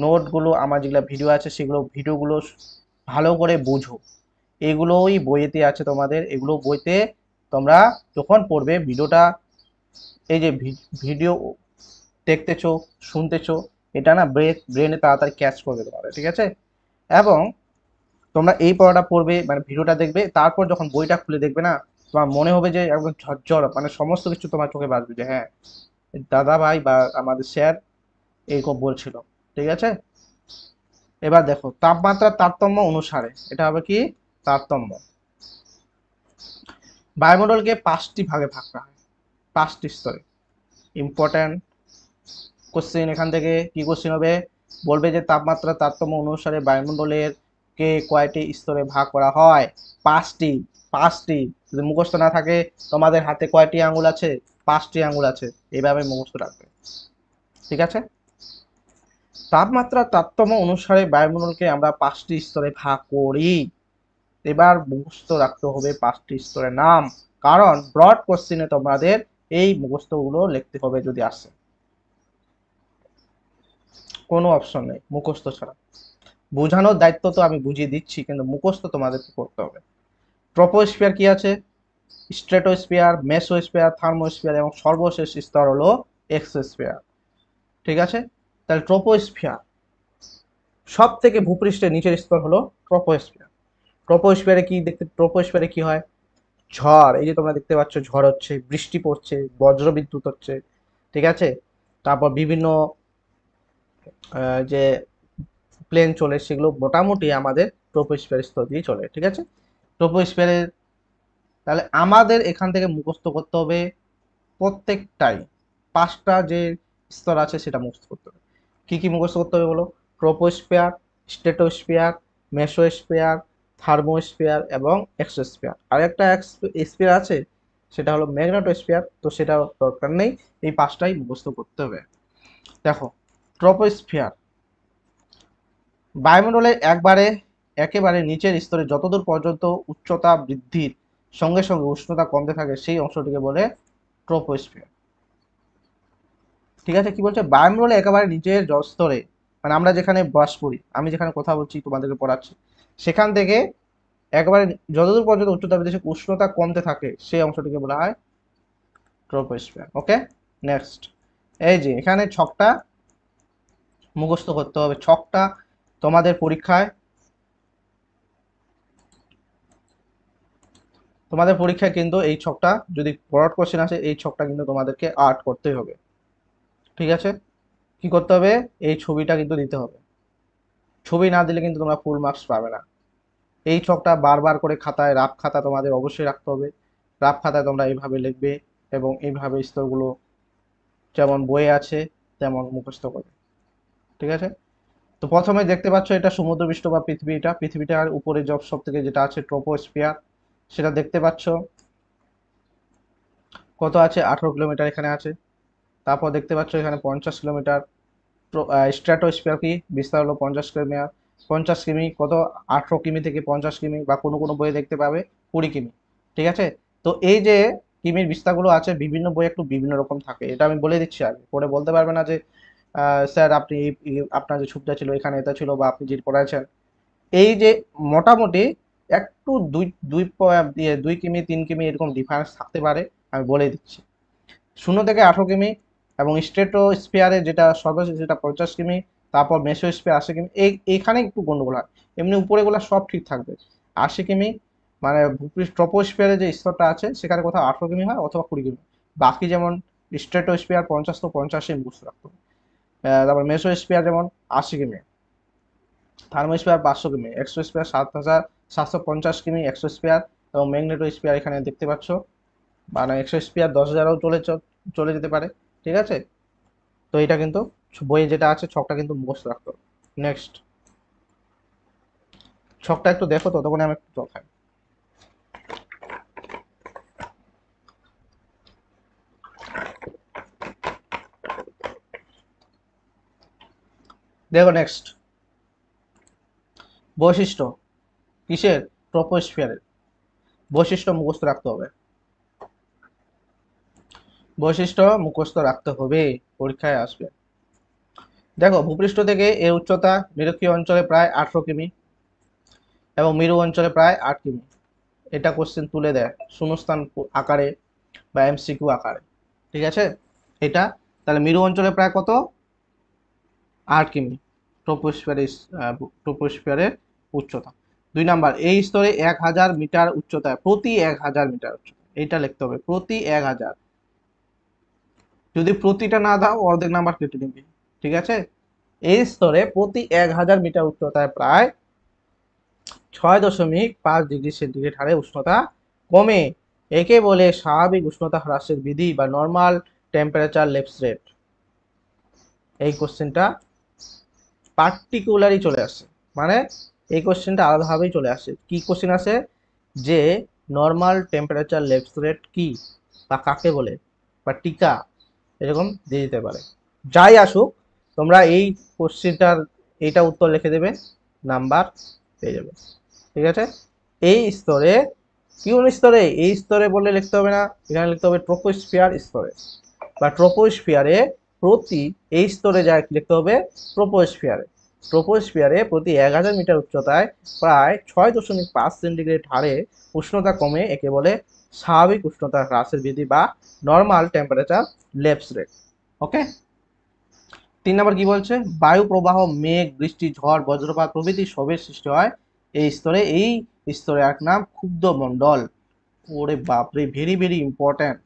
নোটগুলো, আমার যেগুলো ভিডিও আছে সেগুলো ভিডিওগুলো ভালো করে বুঝো, এগুলোই বইতে আছে তোমাদের, এগুলো বইতে তোমরা যখন পড়বে ভিডিওটা, এই যে ভিডিও দেখতেছো শুনতেছো, এটা না ব্রেনে তাড়াতাড়ি ক্যাচ করবে তোমাদের, ঠিক আছে? এবং তোমরা এই পড়াটা পড়বে, মানে ভিডিওটা দেখবে, তারপর যখন বইটা খুলে দেখবে না, তোমার মনে হবে যে একদম ঝরঝর, মানে সমস্ত কিছু তোমার চোখে বাজবে যে হ্যাঁ, দাদা ভাই বা আমাদের স্যার এইরকম বলছিল, ঠিক আছে? এবার দেখো, তাপমাত্রার তারতম্য অনুসারে, এটা হবে কি তারতম্য, বায়ুমণ্ডলকে 5টি ভাগে ভাগ করা হয়, 5টি স্তরে। ইম্পর্ট্যান্ট কোশ্চেন, এখান থেকে কি কোশ্চেন হবে, বলবে যে তাপমাত্রা তারতম্য অনুসারে বায়ুমণ্ডলের কে কয়টি স্তরে ভাগ করা হয়? 5টি। 5টি, যদি মুখস্থ না থাকে, তোমাদের হাতে কয়টি আঙ্গুল আছে? 5টি আঙ্গুল আছে, এইভাবে মুখস্থ রাখবে, ঠিক আছে? তাপমাত্রা তারতম্য অনুসারে বায়ুমণ্ডলকে আমরা 5টি স্তরে ভাগ করি। এবার মুখস্থ রাখতে হবে 5টি স্তরের নাম, কারণ ব্রড কোশ্চেনে তোমাদের এই মুখস্থগুলো লিখতে হবে যদি আসে, কোনো অপশন নেই মুখস্থ ছাড়া। বোঝানোর দায়িত্ব তো আমি বুঝিয়ে দিচ্ছি, কিন্তু মুখস্থ তোমাদেরকে করতে হবে। ট্রপোস্ফিয়ার কি আছে, স্ট্রেটোস্ফিয়ার, মেসোস্ফিয়ার, থার্মোস্ফিয়ার, এবং সর্বশেষ স্তর হলো এক্সোস্ফিয়ার, ঠিক আছে? তাহলে ট্রপোস্ফিয়ার সব থেকে ভূপৃষ্ঠের নিচের স্তর হলো ট্রপোস্ফিয়ার। ট্রপোস্ফিয়ারে কি হয়, ঝড়, এই যে তোমরা দেখতে পাচ্ছ ঝড় হচ্ছে, বৃষ্টি পড়ছে, বজ্রবিদ্যুৎ হচ্ছে, ঠিক আছে? তারপর বিভিন্ন যে প্লেন চলে, সেগুলো মোটামুটি আমাদের ট্রপোস্ফিয়ার স্তর দিয়ে চলে, ঠিক আছে? ট্রপোস্ফিয়ারের, তাহলে আমাদের এখান থেকে মুখস্থ করতে হবে প্রত্যেকটাই, 5টা যে স্তর আছে সেটা মুখস্থ করতে হবে। কি কি মুখস্থ করতে হবে বলো? ট্রপোস্ফিয়ার, স্ট্রেটোস্ফিয়ার, মেসোস্ফিয়ার, থার্মোস্ফিয়ার এবং এক্সোস্ফিয়ার। আর একটা স্ফিয়ার আছে, সেটা হলো ম্যাগনেটোস্ফিয়ার, তো সেটা দরকার নেই, এই 5টাই মুখস্থ করতে হবে। দেখো, ট্রপোস্ফিয়ার বায়ুমণ্ডলের একেবারে নিচের স্তরে যতদূর পর্যন্ত উচ্চতা বৃদ্ধির সঙ্গে সঙ্গে উষ্ণতা কমতে থাকে সেই অংশটিকে বলে ট্রপোস্ফিয়ার, ঠিক আছে? কি বলছে, বায়ুমণ্ডলে একেবারে নিচের স্তরে, মানে আমরা যেখানে বাস করি, আমি যেখানে কথা বলছি তোমাদেরকে পড়াচ্ছি, সেখান থেকে একেবারে যতদূর পর্যন্ত উচ্চতা বৃদ্ধি উষ্ণতা কমতে থাকে সেই অংশটিকে বলা হয় ট্রপোস্ফিয়ার। ওকে, নেক্সট, এই যে এখানে ছকটা মুখস্থ করতে হবে, ছকটা তোমাদের পরীক্ষায় কিন্তু এই ছকটা, যদি ব্রড কোশ্চেন আসে, এই ছকটা কিন্তু তোমাদেরকে আর্ট করতেই হবে, ঠিক আছে? কি করতে হবে, এই ছবিটা কিন্তু দিতে হবে, ছবি না দিলে কিন্তু তোমরা ফুল মার্কস পাবে না। এই ছকটা বারবার করে খাতায়, রাফ খাতা তোমাদের অবশ্যই রাখতে হবে, রাফ খাতায় তোমরা এইভাবে লিখবে এবং এইভাবে স্তরগুলো যেমন বইয়ে আছে তেমন মুখস্থ করবে, ঠিক আছে? তো প্রথমে দেখতে পাচ্ছ এটা সমুদ্রপৃষ্ঠ বা পৃথিবী, এটা পৃথিবীটার উপরে সব থেকে যেটা আছে ট্রপোস্ফিয়ার, সেটা দেখতে পাচ্ছ কত আছে, 18 কিলোমিটার এখানে আছে। তারপর দেখতে পাচ্ছ এখানে 50 কিলোমিটার। স্ট্র্যাটোস্ফিয়ার কি বিস্তার হলো 50 কিলোমিটার, 50 কিমি, কত 18 কিমি থেকে 50 কিমি, বা কোনো কোনো বইয়ে দেখতে পাবে 20 কিমি, ঠিক আছে? তো এই যে কিমির বিস্তারগুলো আছে, বিভিন্ন বই একটু বিভিন্ন রকম থাকে, এটা আমি বলে দিচ্ছি আগে, পরে বলতে পারবে না যে স্যার আপনি আপনার যে ছুটটা ছিল এখানে এটা ছিল, বা আপনি যে পড়াচ্ছেন, এই যে মোটামুটি একটু দুই দুই 2 কিমি 3 কিমি এরকম ডিফারেন্স থাকতে পারে, আমি বলে দিচ্ছি। 0 থেকে 18 কিমি, এবং স্ট্রেটোস্ফিয়ারে যেটা সর্বশেষ, যেটা 50 কিমি, তারপর মেসোস্ফিয়ার 80 কিমি, এইখানে একটু গন্ডগোল হয়, এমনি উপরেগুলো সব ঠিক থাকবে। 80 কিমি মানে ট্রপোস্ফিয়ারে যে স্তরটা আছে সেখানে কোথাও 18 কিমি হয় অথবা 20 কিমি। বাকি যেমন স্ট্রেটোস্ফিয়ার 50 তো 50 মুখস্থ রাখতে হবে। তারপর মেসোস্ফিয়ার যেমন 80 কিমি, থার্মোস্ফিয়ার 500 কিমি, এক্সোস্ফিয়ার 7750 কিমি এক্সোস্ফিয়ার, এবং ম্যাগনেটোস্ফিয়ার এখানে দেখতে পাচ্ছ, মানে এক্সোস্ফিয়ার 10,000ও চলে যেতে পারে। ঠিক আছে, তো এটা কিন্তু বইয়ে যেটা আছে ছকটা কিন্তু মুখস্থ রাখতে হবে। নেক্সট ছকটা একটু দেখো তো, তখন আমি একটু জল খাই। দেখো নেক্সট বৈশিষ্ট্য কিসের, ট্রপোস্ফিয়ারের বৈশিষ্ট্য মুখস্থ রাখতে হবে, বৈশিষ্ট্য মুখস্থ রাখতে হবে, পরীক্ষায় আসবে। দেখো ভূপৃষ্ঠ থেকে এর উচ্চতা নিরক্ষীয় অঞ্চলে প্রায় 18 কিমি এবং মেরু অঞ্চলে প্রায় 8 কিমি। এটা কোশ্চেন তুলে দেয় শূন্যস্থান আকারে বা এমসিকিউ আকারে। ঠিক আছে, এটা তাহলে মেরু অঞ্চলে প্রায় কত, 8 কিমি ট্রপোস্ফিয়ারের উচ্চতা। 2 নাম্বার, এই স্তরে 1000 মিটার উচ্চতায়, প্রতি 1000 মিটার উচ্চতা, এইটা লিখতে হবে প্রতি 1000। যদি প্রতিটা না দাও অর্ধেক নাম্বার কেটে নিবি। ঠিক আছে, এই স্তরে প্রতি 1000 মিটার উচ্চতায় প্রায় 6.5 ডিগ্রি সেন্টিগ্রেড হারে উষ্ণতা কমে, একে বলে স্বাভাবিক উষ্ণতা হ্রাসের বিধি বা নর্মাল টেম্পারেচার লেপস রেট। এই কোশ্চেনটা পার্টিকুলারই চলে আসে, মানে এই কোশ্চেনটা আলাদাভাবেই চলে আসে। কি কোশ্চেন আসে যে নর্মাল টেম্পারেচার লেপস রেট কি বা কাকে বলে বা টিকা, এরকম দিয়ে দিতে পারে। যাই আসুক তোমরা এই কোশ্চেনটার এইটা উত্তর লিখে দেবে, নাম্বার পেয়ে যাবে। ঠিক আছে, এই স্তরে, কোন স্তরে, এই স্তরে বললে লিখতে হবে না, এখানে লিখতে হবে ট্রপোস্ফিয়ার স্তরে বা ট্রপোস্ফিয়ারে প্রতি, এই স্তরে যা লিখতে হবে ট্রপোস্ফিয়ারে, ট্রপোস্ফিয়ারে প্রতি 1000 মিটার উচ্চতায় প্রায় 6.5 সেন্টিগ্রেড হারে উষ্ণতা কমে, একে বলে স্বাভাবিক উষ্ণতা হ্রাসের বিধি বা নর্মাল টেম্পারেচার লেপস রেট। ওকে, 3 নম্বর কি বলছে, বায়ু প্রবাহ, মেঘ, বৃষ্টি, ঝড়, বজ্রপাত প্রভৃতি সবের সৃষ্টি হয় এই স্তরে, এই স্তরে এক নাম ক্ষুব্ধ মণ্ডল। ওরে বাপরে, ভেরি ভেরি ইম্পর্ট্যান্ট,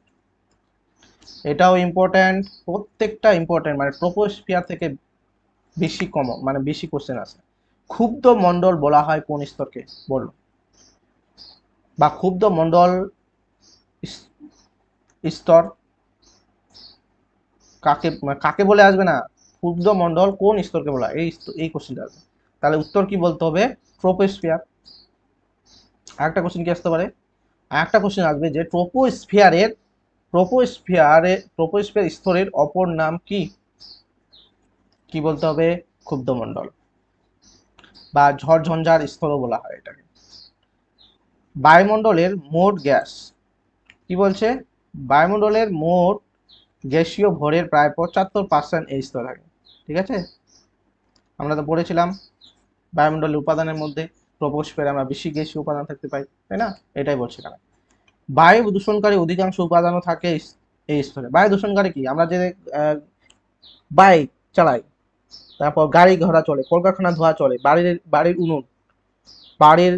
এটাও ইম্পর্ট্যান্ট, প্রত্যেকটা ইম্পর্ট্যান্ট, মানে ট্রপোস্ফিয়ার থেকে বেশি কম, মানে বেশি কোশ্চেন আছে। ক্ষুব্ধ মণ্ডল বলা হয় কোন স্তরকে, বলো, বা ক্ষুব্ধ মণ্ডল স্তর কাকে, কাকে বলে আসবে না, ক্ষুব্ধ মণ্ডল কোন স্তরকে বলা, এই কোশ্চেনটা আসবে। তাহলে উত্তর কি বলতে হবে, ট্রপোস্ফিয়ার। আরেকটা কোশ্চেন কি আসতে পারে, আরেকটা কোশ্চেন আসবে যে ট্রপোস্ফিয়ার স্তরের অপর নাম কি, কি বলতে হবে, ক্ষুব্ধমণ্ডল বা ঝড়ঝঞ্ঝার স্তরও বলা হয় এটাকে। বায়ুমণ্ডলের মোট গ্যাস, কি বলছে, বায়ুমণ্ডলের মোট গ্যাসীয় ভরের প্রায় 75% এই স্তর থাকে। ঠিক আছে, আমরা তো পড়েছিলাম বায়ুমণ্ডলের উপাদানের মধ্যে ট্রপোস্ফিয়ারে আমরা বেশি গ্যাসীয় উপাদান থাকতে পাই, তাই না, এটাই বলছে এখানে। বায়ু দূষণকারী অধিকাংশ উপাদানও থাকে এই স্তরে। বায়ু দূষণকারী কি, আমরা যে বাইক চালাই, তারপর গাড়ি ঘোড়া চলে, কলকারখানা ধোয়া চলে, বাড়ির উনুন,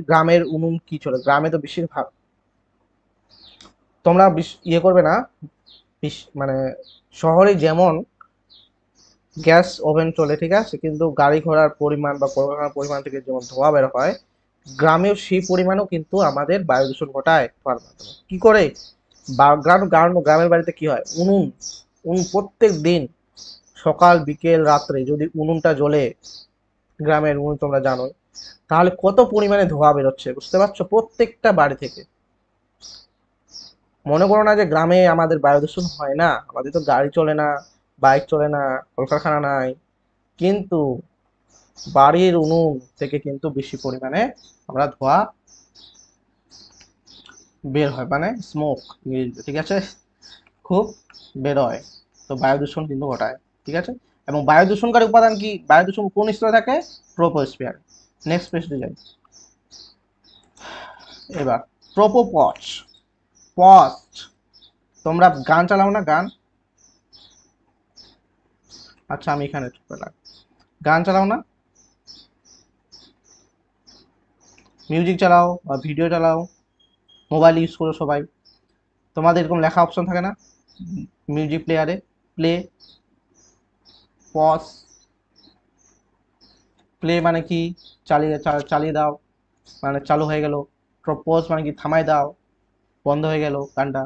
গ্রামের উনুন কি চলে, গ্রামে তো বেশিরভাগ, তোমরা ইয়ে করবে না, মানে শহরে যেমন গ্যাস ওভেন চলে, ঠিক আছে, কিন্তু গাড়ি ঘোড়ার পরিমাণ বা কলকারখানার পরিমাণ থেকে যেমন ধোঁয়া বের হয়, গ্রামেও সেই পরিমাণও কিন্তু আমাদের বায়ু দূষণ ঘটায়। কি করে, গ্রামের বাড়িতে কি হয়, উনুন প্রত্যেক দিন সকাল বিকেল রাত্রে যদি উনুনটা জ্বলে, গ্রামের উনুন তোমরা জানো, তাহলে কত পরিমাণে ধোঁয়া বেরোচ্ছে, বুঝতে পারছো, প্রত্যেকটা বাড়ি থেকে। মনে করো না যে গ্রামে আমাদের বায়ু দূষণ হয় না, আমাদের তো গাড়ি চলে না, বাইক চলে না, কলকারখানা নাই, কিন্তু বাড়ির উনুন থেকে কিন্তু বেশি পরিমাণে আমরা ধোঁয়া বের হয়, মানে স্মোক, ঠিক আছে, খুব বেরোয়, তো বায়ু দূষণ কিন্তু ঘটায়। ঠিক আছে, এবং বায়ু দূষণকারী উপাদান কি, বায়ু দূষণ কোন স্তরে থাকে, ট্রপোস্ফিয়ার। নেক্সট পেজে যাই এবার, ট্রোপোপজ, পজ, তোমরা গান চালাও না, গান, আচ্ছা আমি এখানে পেলাম, গান চালাও না, মিউজিক চালাও বা ভিডিও চালাও, মোবাইল ইউজ করো সবাই, তোমাদের এরকম লেখা অপশন থাকে না মিউজিক প্লেয়ারে, প্লে, পজ, প্লে মানে কি চালিয়ে দাও, মানে চালু হয়ে গেল, পজ মানে কি থামাই দাও, বন্ধ হয়ে গেল গানটা।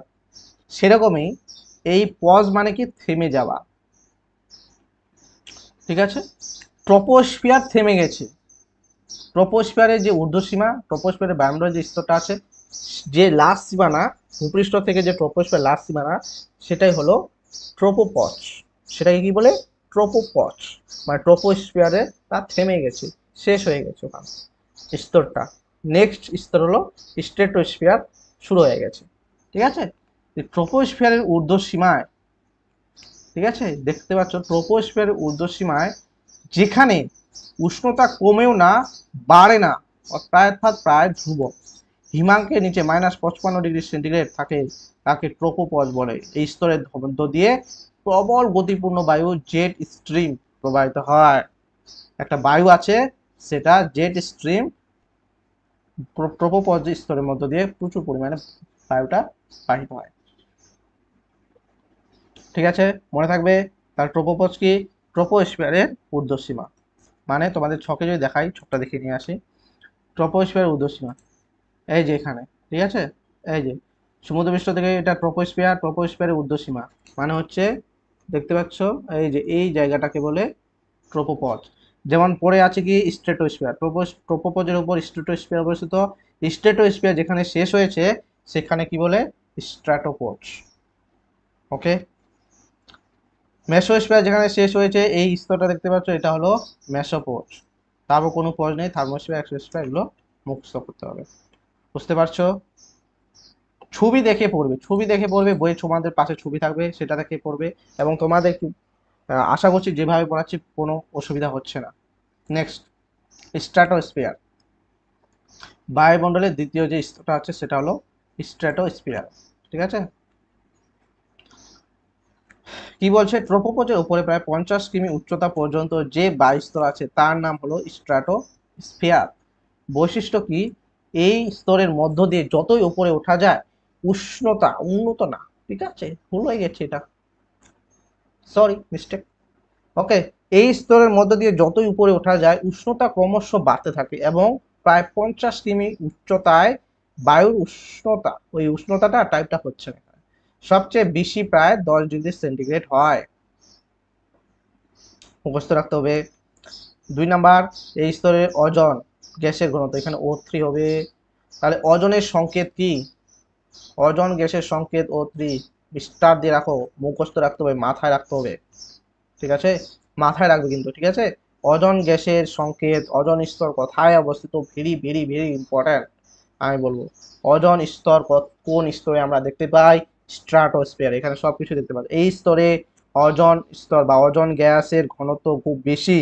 সেরকমই এই পজ মানে কি থেমে যাওয়া, ঠিক আছে। ট্রপোস্ফিয়ার থেমে গেছে, ট্রপোস্ফিয়ারের যে ঊর্ধ্বসীমা, ট্রপোস্ফিয়ারের বায়ুমণ্ডলের যে স্তরটা আছে, যে লাস্ট সীমানা, ভূপৃষ্ঠ থেকে যে ট্রপোস্ফিয়ার লাস্ট সীমানা, সেটাই হলো ট্রোপোপজ। সেটাকে কি বলে? ট্রোপোপজ। মানে ট্রপোস্ফিয়ারে তা থেমে গেছে, শেষ হয়ে গেছে ওখানে স্তরটা। নেক্সট স্তর হলো স্ট্রেটোস্ফিয়ার, শুরু হয়ে গেছে, ঠিক আছে। ট্রপোস্ফিয়ারের ঊর্ধ্বসীমায়, ঠিক আছে, দেখতে পাচ্ছ ট্রপোস্ফিয়ারের ঊর্ধ্বসীমায় যেখানে উষ্ণতা কমেও না বাড়ে না, অর্থাৎ প্রায় ধ্রুবক, হিমাঙ্কের নিচে -55°C থাকে, তাকে ট্রোপোপজ বলে। এই স্তরের মধ্য দিয়ে প্রবল গতিপূর্ণ বায়ু জেট স্ট্রিম প্রবাহিত হয়। একটা বায়ু আছে, সেটা জেট স্ট্রিম, ট্রোপোপজ স্তরের মধ্য দিয়ে প্রচুর পরিমাণে বায়ুটা বাহিত হয়, ঠিক আছে, মনে থাকবে। তার ট্রোপোপজ কি? ট্রোপোস্ফিয়ারের ঊর্ধ্বসীমা। মানে তোমাদের ছকে যদি দেখাই, ছকটা দেখিয়ে নিয়ে আসি। ট্রপোস্ফিয়ার ঊর্ধ্বসীমা এই যে এখানে, ঠিক আছে, এই যে সমুদ্রপৃষ্ঠ থেকে এটা ট্রপোস্ফিয়ার, ট্রপোস্ফিয়ারের ঊর্ধ্বসীমা মানে হচ্ছে, দেখতে পাচ্ছ এই যে এই জায়গাটাকে বলে ট্রোপোপজ। যেমন পরে আছে কি স্ট্রেটোস্ফিয়ার, ট্রোপোপজের উপর স্ট্রেটোস্ফিয়ার অবস্থিত। স্ট্রেটোস্ফিয়ার যেখানে শেষ হয়েছে সেখানে কি বলে? স্ট্র্যাটোপজ। ওকে, মেসোস্ফিয়ার যেখানে শেষ হয়েছে, এই স্তরটা দেখতে পাচ্ছ, এটা হলো মেসোপজ। তারপর কোনো পজ নেই, থার্মোস্ফিয়ার, এক্সোস্ফিয়ার, এগুলো মুখস্থ করতে হবে, বুঝতে পারছো? ছবি দেখে পড়বে, ছবি দেখে পড়বে, বইয়ে তোমাদের পাশে ছবি থাকবে, সেটা দেখে পড়বে। এবং তোমাদের আশা করছি যেভাবে পড়াচ্ছি কোনো অসুবিধা হচ্ছে না। Next, stratosphere. বায়ুমণ্ডলের দ্বিতীয় যে স্তরটা আছে সেটা হলো স্ট্র্যাটোস্ফিয়ার, ঠিক আছে। কি বলছে? ট্রোপোপজের উপরে প্রায় 50 কিমি উচ্চতা পর্যন্ত যে বায়ুস্তর আছে তার নাম হলো স্ট্র্যাটোস্ফিয়ার। বৈশিষ্ট্য কি? এই স্তরের মধ্য দিয়ে যতই উপরে ওঠা যায়, উষ্ণতা উন্নত না, ঠিক আছে, ভুল হয়ে গেছে এটা, সরি মিস্টেক। ওকে, এই স্তরের মধ্য দিয়ে যতই উপরে ওঠা যায়, উষ্ণতা ক্রমশ বাড়তে থাকে এবং প্রায় 50 কিমি উচ্চতায় বায়ুর উষ্ণতা, ওই উষ্ণতাটা টাইপটা হচ্ছে না, সবচেয়ে বেশি প্রায় 10°C হয়, মুখস্থ রাখতে হবে। 2 নাম্বার, এই স্তরের ওজন গ্যাসের ঘনত্ব, এখানে O3 হবে। তাহলে ওজনের সংকেত কি? ওজন গ্যাসের সংকেত O3, স্টার দিয়ে রাখো, মুখস্থ রাখতে হবে, মাথায় রাখতে হবে, ঠিক আছে, মাথায় রাখবে কিন্তু, ঠিক আছে। ওজন গ্যাসের সংকেত, ওজন স্তর কোথায় অবস্থিত, ভেরি ভেরি ভেরি ইম্পর্ট্যান্ট। আমি বলবো ওজন স্তর কোন স্তরে আমরা দেখতে পাই? স্ট্র্যাটোস্ফিয়ার, এখানে সবকিছু দেখতে পাই। এই স্তরে ওজন স্তর বা ওজন গ্যাসের ঘনত্ব খুব বেশি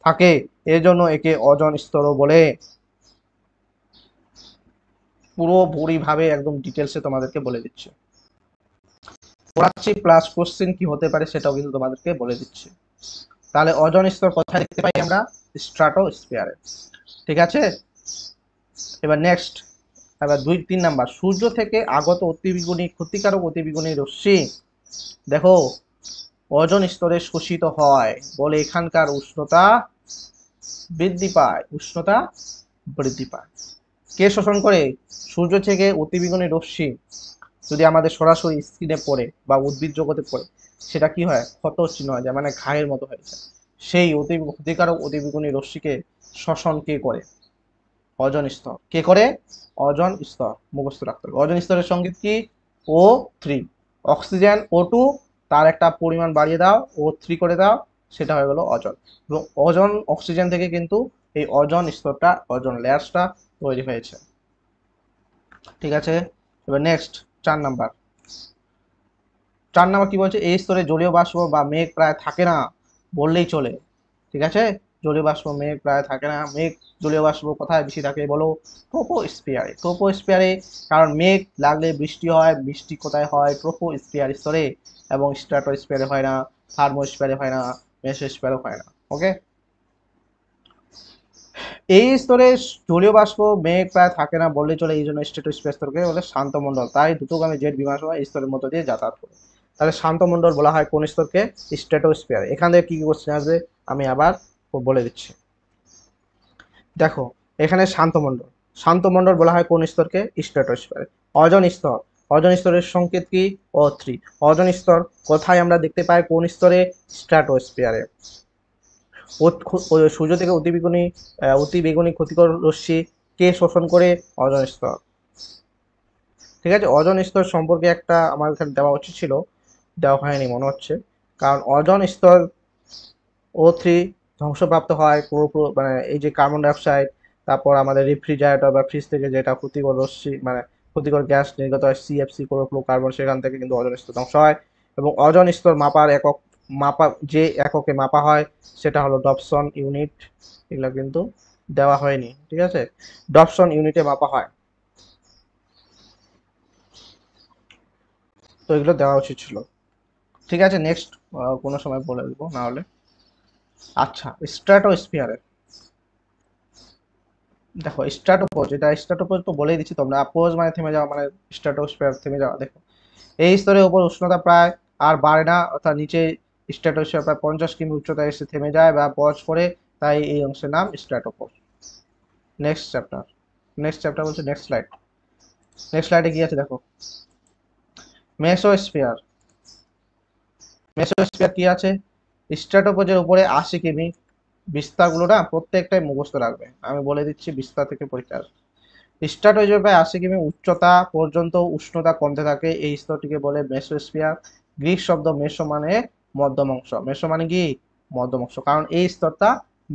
থাকে, এজন্য একে ওজন স্তরও বলে। পুরোপুরি ভাবে একদম ডিটেলসে তোমাদেরকে বলে দিচ্ছে, পড়াচ্ছি প্লাস কোশ্চেন কি হতে পারে সেটাও কিন্তু তোমাদেরকে বলে দিচ্ছি। তাহলে ওজন স্তর কোথায় দেখতে পাই আমরা? স্ট্র্যাটোস্ফিয়ারে, ঠিক আছে। এবার নেক্সট, এবার 3 নাম্বার, সূর্য থেকে আগত অতিবেগুনি ক্ষতিকারক অতিবেগুনি রশ্মি, দেখো ওজন স্তরে শোষিত হয় বলে এখানকার উষ্ণতা বৃদ্ধি পায়, উষ্ণতা বৃদ্ধি পায়। কে শোষণ করে? সূর্য থেকে অতিবেগুনি রশ্মি যদি আমাদের সরাসরি স্ক্রিনে পড়ে বা উদ্ভিদ জগতে পড়ে, সেটা কি হয়? ক্ষত চিহ্ন হয়ে যায়, মানে ঘায়ের মতো হয়ে যায়। সেই ক্ষতিকারক অতিবেগুনি রশ্মিকে শোষণ কে করে? ওজন স্তর। কে করে? ওজন স্তর, মুখস্থ রাখতে হবে। ওজন স্তরের সংকেত কি? O3। অক্সিজেন O2, তার একটা পরিমাণ বাড়িয়ে দাও, O3 করে দাও, সেটা হয়ে গেল ওজন। এবং ওজন অক্সিজেন থেকে কিন্তু এই ওজন স্তরটা, ওজন লেয়ারটা তৈরি হয়েছে, ঠিক আছে। এবার নেক্সট 4 নাম্বার, 4 নাম্বার কি বলছে? এই স্তরে জলীয় বাষ্প বা মেঘ প্রায় থাকে না বললেই চলে, ঠিক আছে। জলীয় বাষ্প মেঘ প্রায় থাকে না। মেঘ জলীয় বাষ্প কোথায় বেশি থাকে বলো? ট্রোপোস্ফিয়ারে, ট্রোপোস্ফিয়ারে, কারণ মেঘ লাগলে বৃষ্টি হয়, বৃষ্টি কোথায় হয়? ট্রোপোস্ফিয়ার স্তরে, এবং স্ট্র্যাটোস্ফিয়ারে হয় না, থার্মোস্ফিয়ারে হয় না, মেসোস্ফিয়ারে হয় না। ওকে, এই স্তরে জলীয় বাষ্প মেঘ প্রায় থাকে না বললেই চলে, এই জন্য স্ট্র্যাটোস্ফিয়ার স্তরকে বলে শান্ত মণ্ডল। তাই দ্রুতগামী জেট বিমান সময় এই স্তরের মধ্য দিয়ে যাতায়াত করে। তাহলে শান্ত মণ্ডল বলা হয় কোন স্তরকে? স্ট্র্যাটোস্ফিয়ার। এখান থেকে কি কি কোশ্চেন আসবে আমি আবার বলে দিচ্ছি। দেখো এখানে শান্ত মণ্ডল বলা হয় কোন স্তরকে? স্ট্র্যাটোস্ফিয়ার। ওজোন স্তর, ওজোন স্তরের সংকেত কি? O3। ওজোন স্তর কোথায় আমরা দেখতে পাই? কোন স্তরে? স্ট্র্যাটোস্ফিয়ারে। সূর্য থেকে অতি বেগুনি ক্ষতিকর রশ্মি কে শোষণ করে? ওজোন স্তর। ঠিক আছে, ওজোন স্তর সম্পর্কে একটা আমার এখানে দেওয়া উচিত ছিল, দেওয়া হয়নি মনে হচ্ছে। কারণ ওজোন স্তর O3 ধ্বংসপ্রাপ্ত হয় পুরোপুরি, মানে এই যে কার্বন ডাইঅক্সাইড, তারপর আমাদের রেফ্রিজারেটর বা ফ্রিজ থেকে যেটা ক্ষতিকর রশ্মি মানে ক্ষতিকর গ্যাস নির্গত হয় CFC ক্লোরোফ্লোরোকার্বন, সেখান থেকে কিন্তু ওজোন স্তর ধ্বংস হয়। এবং ওজোন স্তর যে এককে মাপা হয় সেটা হলো ডবসন ইউনিট। এগুলো কিন্তু দেওয়া হয়নি, ঠিক আছে, ডবসন ইউনিটে মাপা হয়, তো এগুলো দেওয়া উচিত ছিল। ঠিক আছে, নেক্সট কোনো সময় বলে দেবো না হলে। আচ্ছা, স্ট্র্যাটোস্ফিয়ারে দেখো স্ট্র্যাটোপোজ, এটা স্ট্র্যাটোপোজ তো বলেই দিচ্ছি তোমরা, পোজ মানে থেমে যাওয়া, মানে স্ট্র্যাটোস্ফিয়ার থেমে যাওয়া। দেখো এই স্তরের উপর উষ্ণতা প্রায় আর বাড়ে না, অর্থাৎ নিচে স্ট্র্যাটোস্ফিয়ার প্রায় 50 কিমি উচ্চতায় এসে থেমে যায় বা পজ করে, তাই এই অংশের নাম স্ট্র্যাটোপোজ। নেক্সট চ্যাপ্টার, বলছে নেক্সট স্লাইডে কি আছে দেখো। মেসোস্ফিয়ার, কি আছে? স্ট্র্যাটোপোজের উপরে 80 কিমি। বিস্তারগুলো না প্রত্যেকটাই মুখস্থ রাখবে, আমি বলে দিচ্ছি বিস্তার থেকে পরীক্ষা আসবে। স্ট্র্যাটোস্ফিয়ার প্রায় 80 কিমি উচ্চতা পর্যন্ত উষ্ণতা কমতে থাকে, এই স্তরটিকে বলে মেসোস্ফিয়ার। গ্রিক শব্দ মেসো মানে মধ্যম অংশ, মেসো মানে কি? মধ্যম অংশ, কারণ এই স্তরটা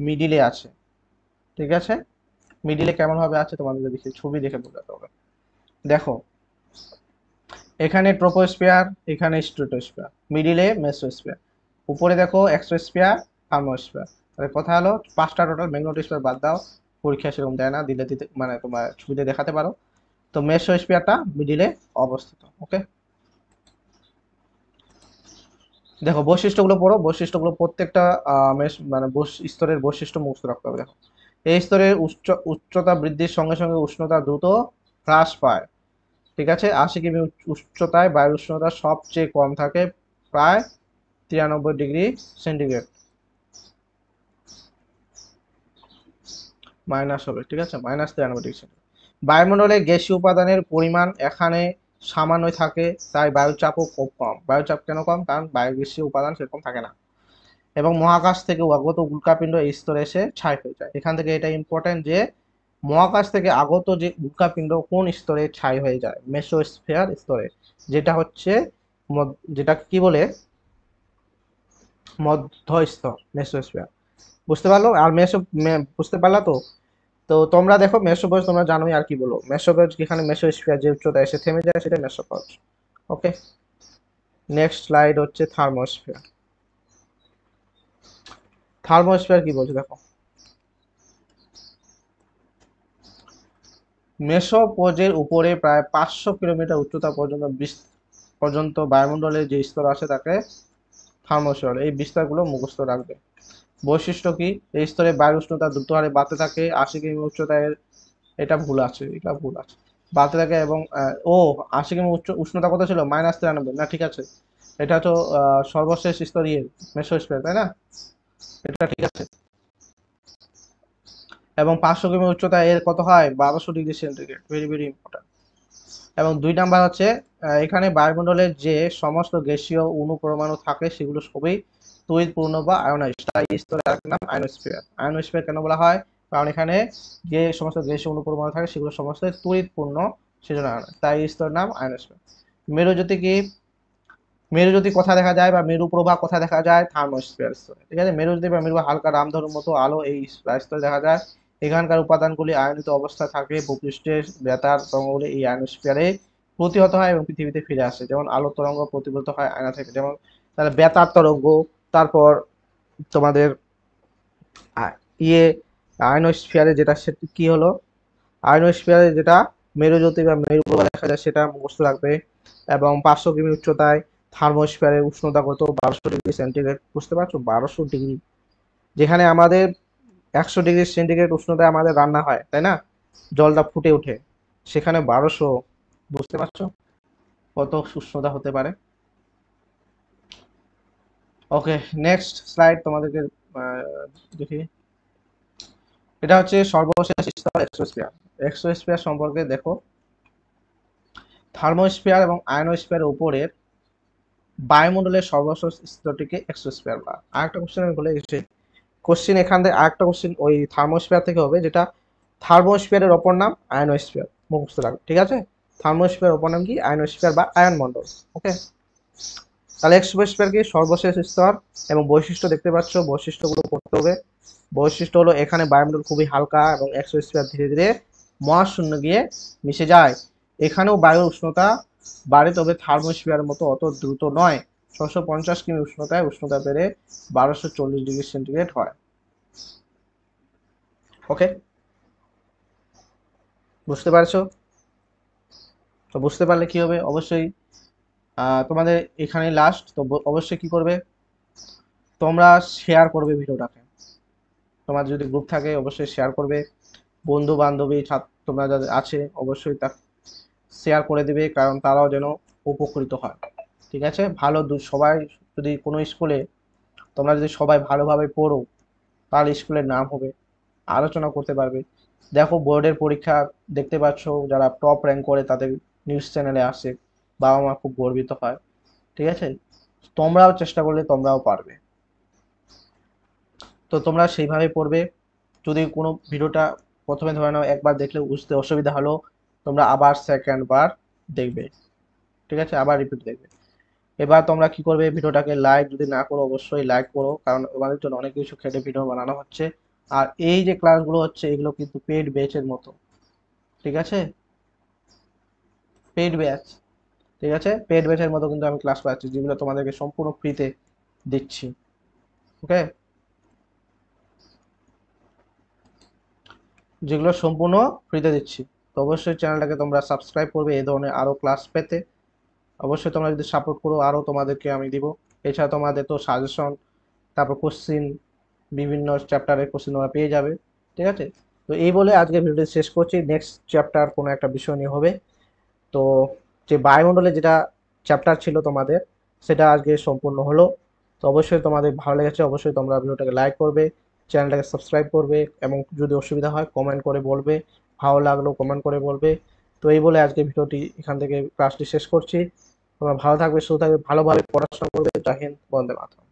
মিডিলে আছে। ঠিক আছে, মিডিলে কেমন ভাবে আছে তোমাদের দেখি ছবি দেখে বোঝাতে হবে। দেখো এখানে ট্রোপোস্ফিয়ার, এখানে স্ট্র্যাটোস্ফিয়ার, মিডিলে মেসোস্ফিয়ার, উপরে দেখো এক্সোস্ফিয়ার, থার্মোস্ফিয়ার। তাহলে কথা হলো 5টা টোটাল, ম্যাগনেটোস্ফিয়ার বাদ দাও, পরীক্ষা সেরকম দেয় না, দিতে মানে তোমার ছবিতে দেখাতে পারো। তো মেসোস্ফিয়ারটা মিডিলে অবস্থিত। ওকে, দেখো বৈশিষ্ট্যগুলো পড়ো, বৈশিষ্ট্যগুলো প্রত্যেকটা মানে স্তরের বৈশিষ্ট্য মুখস্থ রাখতে হবে। দেখো এই স্তরের উচ্চতা বৃদ্ধির সঙ্গে সঙ্গে উষ্ণতা দ্রুত হ্রাস পায়। ঠিক আছে, 80 কিমি উচ্চতায় বায়ুর উষ্ণতা সবচেয়ে কম থাকে, প্রায় 93 ডিগ্রি সেন্টিগ্রেড মাইনাস হবে। ঠিক আছে, -93 ডিগ্রি সেন্টিগ্রেড। বায়ুমণ্ডলে গ্যাসীয় উপাদানের পরিমাণ এখানে সামান্যই থাকে, তাই বায়ুচাপও খুব কম। বায়ুচাপ কেন কম? কারণ গ্যাসীয় উপাদান সেরকম থাকে না। এবং মহাকাশ থেকে আগত উল্কাপিণ্ড এই স্তরে এসে ছাই হয়ে যায়। এখান থেকে এটা ইম্পর্টেন্ট যে মহাকাশ থেকে আগত যে উল্কাপিণ্ড কোন স্তরে ছাই হয়ে যায়? মেসোস্ফিয়ার স্তরে, যেটা হচ্ছে যেটা কি বলে মধ্য স্তর, মেসোস্ফিয়ার। বুঝতে পারলো? আর বুঝতে পারলা তো? তো তোমরা দেখো মেসোপজ তোমরা জানোই, আর কি বলো, মেসোপজ যেখানে মেসোস্ফিয়ার যে উচ্চতা এসে থেমে যায় সেটা মেসোপজ। ওকে, নেক্সট স্লাইড হচ্ছে থার্মোস্ফিয়ার। থার্মোস্ফিয়ার কি বলছে দেখো। মেসোপজের উপরে প্রায় 500 কিলোমিটার উচ্চতা পর্যন্ত বায়ুমণ্ডলের যে স্তর আছে তাকে থার্মোস্ফিয়ার। এই বিস্তারগুলো মুখস্থ রাখবে। বৈশিষ্ট্য কি? এই স্তরে বায়ুর উষ্ণতা দ্রুত হারে বাড়তে থাকে, 80 কিমি উচ্চতায়, এটা ভুল আছে, বাড়তে থাকে। এবং 80 কিমি উষ্ণতা কত ছিল? -93। না ঠিক আছে, এটা তো সর্বশেষ স্তর মেসোস্ফিয়ার, তাই না? এটা ঠিক আছে। এবং 500 কিমি উচ্চতায় এর কত হয়? 1200 degree centigrade. Very very important. এবং 2 নাম্বার হচ্ছে এখানে বায়ুমণ্ডলের যে সমস্ত গ্যাসীয় অণু পরমাণু থাকে সেগুলো সবই তড়িৎপূর্ণ বা আয়নাইজ, তাই এই স্তরের আরেকটা নাম আয়নোস্ফিয়ার। আয়নোস্ফিয়ার কেন বলা হয়? কারণ এখানে যে সমস্ত গ্যাসীয় অণু পরমাণু থাকে সেগুলো সমস্ত তড়িৎপূর্ণ, সেজন্য তাই এই স্তরের নাম আয়নোস্ফিয়ার। মেরুজ্যোতি কি? মেরুজ্যোতি কোথায় দেখা যায় বা মেরু প্রভা কোথায় দেখা যায়? থার্মোস্ফিয়ার স্তরে। ঠিক আছে, মেরুজ্যোতি বা মেরু হালকা রামধনুর মতো আলো এই স্তরে দেখা যায়। এখানকার উপাদানগুলি আয়নিত অবস্থায় থাকে, ভূপৃষ্ঠের বেতার তরঙ্গগুলি এই আয়নোস্ফিয়ারে প্রতিহত হয় এবং পৃথিবীতে ফিরে আসে। যেমন আলো তরঙ্গ প্রতিফলিত হয় আয়না থেকে, যেমন তাহলে বেতার তরঙ্গ, তারপর তোমাদের ইয়ে আয়নোস্ফিয়ারে যেটা সেটা কি হলো? আয়নোস্ফিয়ারে যেটা মেরুজ্যোতি বা মেরু প্রভা দেখা যায় সেটা মুখস্থ রাখবে। এবং 500 কিমি উচ্চতায় থার্মোস্ফিয়ারের উষ্ণতা কত? 1200 ডিগ্রি সেন্টিগ্রেড। বুঝতে পারছো? 1200 ডিগ্রি, যেখানে আমাদের 100 ডিগ্রি সেন্টিগ্রেড উষ্ণতায় আমাদের রান্না হয়, তাই না? জলটা ফুটে ওঠে, সেখানে 1200, বুঝতে পারছো কত উষ্ণতা হতে পারে। ওকে, নেক্সট স্লাইড তোমাদেরকে দেখি। এটা হচ্ছে সর্বশেষ স্তর এক্সোস্ফিয়ার। এক্সোস্ফিয়ার সম্পর্কে দেখো, থার্মোস্ফিয়ার এবং আয়নোস্ফিয়ারের উপরের বায়ুমণ্ডলের সর্বশেষ স্তরটিকে এক্সোস্ফিয়ার বলা। আরেকটা কোশ্চেন আমি ভুলে গেছি, কোশ্চেন এখান থেকে আরেকটা কোশ্চেন ওই থার্মোস্ফিয়ার থেকে হবে, যেটা থার্মোস্ফিয়ারের অপর নাম আয়নোস্ফিয়ার, মুখস্থ রাখবে, ঠিক আছে? থার্মোস্ফিয়ার অপর নাম কি? আয়নোস্ফিয়ার বা আয়ন মণ্ডল। ওকে, তাহলে এক্সোস্ফিয়ার কি? সর্বশেষ স্তর। এবং বৈশিষ্ট্য দেখতে পাচ্ছ, বৈশিষ্ট্যগুলো পড়তে হবে। বৈশিষ্ট্য হলো এখানে বায়ুমণ্ডল খুবই হালকা এবং এক্সোস্ফিয়ার ধীরে ধীরে মহাশূন্য গিয়ে মিশে যায়। এখানেও বায়ুর উষ্ণতা বাড়ে, তবে থার্মোস্ফিয়ারের মতো অত দ্রুত নয়। 650 কিমি উষ্ণতা বেড়ে 1240 ডিগ্রি সেন্টিগ্রেড হয়। ওকে, বুঝতে পারছো? তো বুঝতে পারলে কি হবে, অবশ্যই তোমাদের এখানে লাস্ট তো অবশ্যই কি করবে, তোমরা শেয়ার করবে ভিডিওটাকে। তোমার যদি গ্রুপ থাকে অবশ্যই শেয়ার করবে, বন্ধু বান্ধবী তোমরা যাদের আছে অবশ্যই তা শেয়ার করে দিবে, কারণ তারাও যেন উপকৃত হয়। ঠিক আছে, ভালো সবাই যদি কোনো স্কুলে তোমরা যদি সবাই ভালোভাবে পড়ো, তাহলে স্কুলের নাম হবে, আলোচনা করতে পারবে। দেখো বোর্ডের পরীক্ষা দেখতে পাচ্ছ, যারা টপ র্যাঙ্ক করে তাদের নিউজ চ্যানেলে আসে, বাবা মা খুব গর্বিত হয়। ঠিক আছে, তোমরাও চেষ্টা করলে তোমরাও পারবে। তো তোমরা সেইভাবে পড়বে। যদি কোনো ভিডিওটা প্রথমে ধরে নাও একবার দেখলে বুঝতে অসুবিধা হলো, তোমরা আবার সেকেন্ড বার দেখবে, ঠিক আছে, আবার রিপিট দেখবে। এবার তোমরা কি করবে, ভিডিওটাকে লাইক যদি না করো অবশ্যই লাইক করো, কারণ তোমাদের জন্য অনেক কিছু খেটে ভিডিও বানানো হচ্ছে। আর এই যে ক্লাসগুলো হচ্ছে এগুলো কিন্তু পেইড ব্যাচের মতো, ঠিক আছে, পেইড ব্যাচ, ঠিক আছে, পেইড ব্যাচের মতো কিন্তু আমি ক্লাস পাচ্ছি, যেগুলো তোমাদেরকে সম্পূর্ণ ফ্রিতে দিচ্ছি। ওকে, যেগুলো সম্পূর্ণ ফ্রিতে দিচ্ছি। তো অবশ্যই চ্যানেলটাকে তোমরা সাবস্ক্রাইব করবে এই ধরনের আরও ক্লাস পেতে। অবশ্যই তোমরা যদি সাপোর্ট করো আরও তোমাদেরকে আমি দিব। এছাড়া তোমাদের তো সাজেশন, তারপর কোশ্চিন, বিভিন্ন চ্যাপ্টারের কোশ্চিন তোমরা পেয়ে যাবে। ঠিক আছে, তো এই বলে আজকে ভিডিওটি শেষ করছি। নেক্সট চ্যাপ্টার কোনো একটা বিষয় নিয়ে হবে। তো যে বায়ুমণ্ডলে যেটা চ্যাপ্টার ছিল তোমাদের, সেটা আজকে সম্পূর্ণ হলো। তো অবশ্যই তোমাদের ভালো লেগেছে, অবশ্যই তোমরা ভিডিওটাকে লাইক করবে, চ্যানেলটাকে সাবস্ক্রাইব করবে, এবং যদি অসুবিধা হয় কমেন্ট করে বলবে, ভালো লাগলো কমেন্ট করে বলবে। তো এই বলে আজকে ভিডিওটি এখান থেকে ক্লাসটি শেষ করছি। তোমরা ভালো থাকবে, সুস্থ থাকবে, ভালোভাবে পড়াশোনা করবে। জয় হিন্দ, বন্দে মাতরম।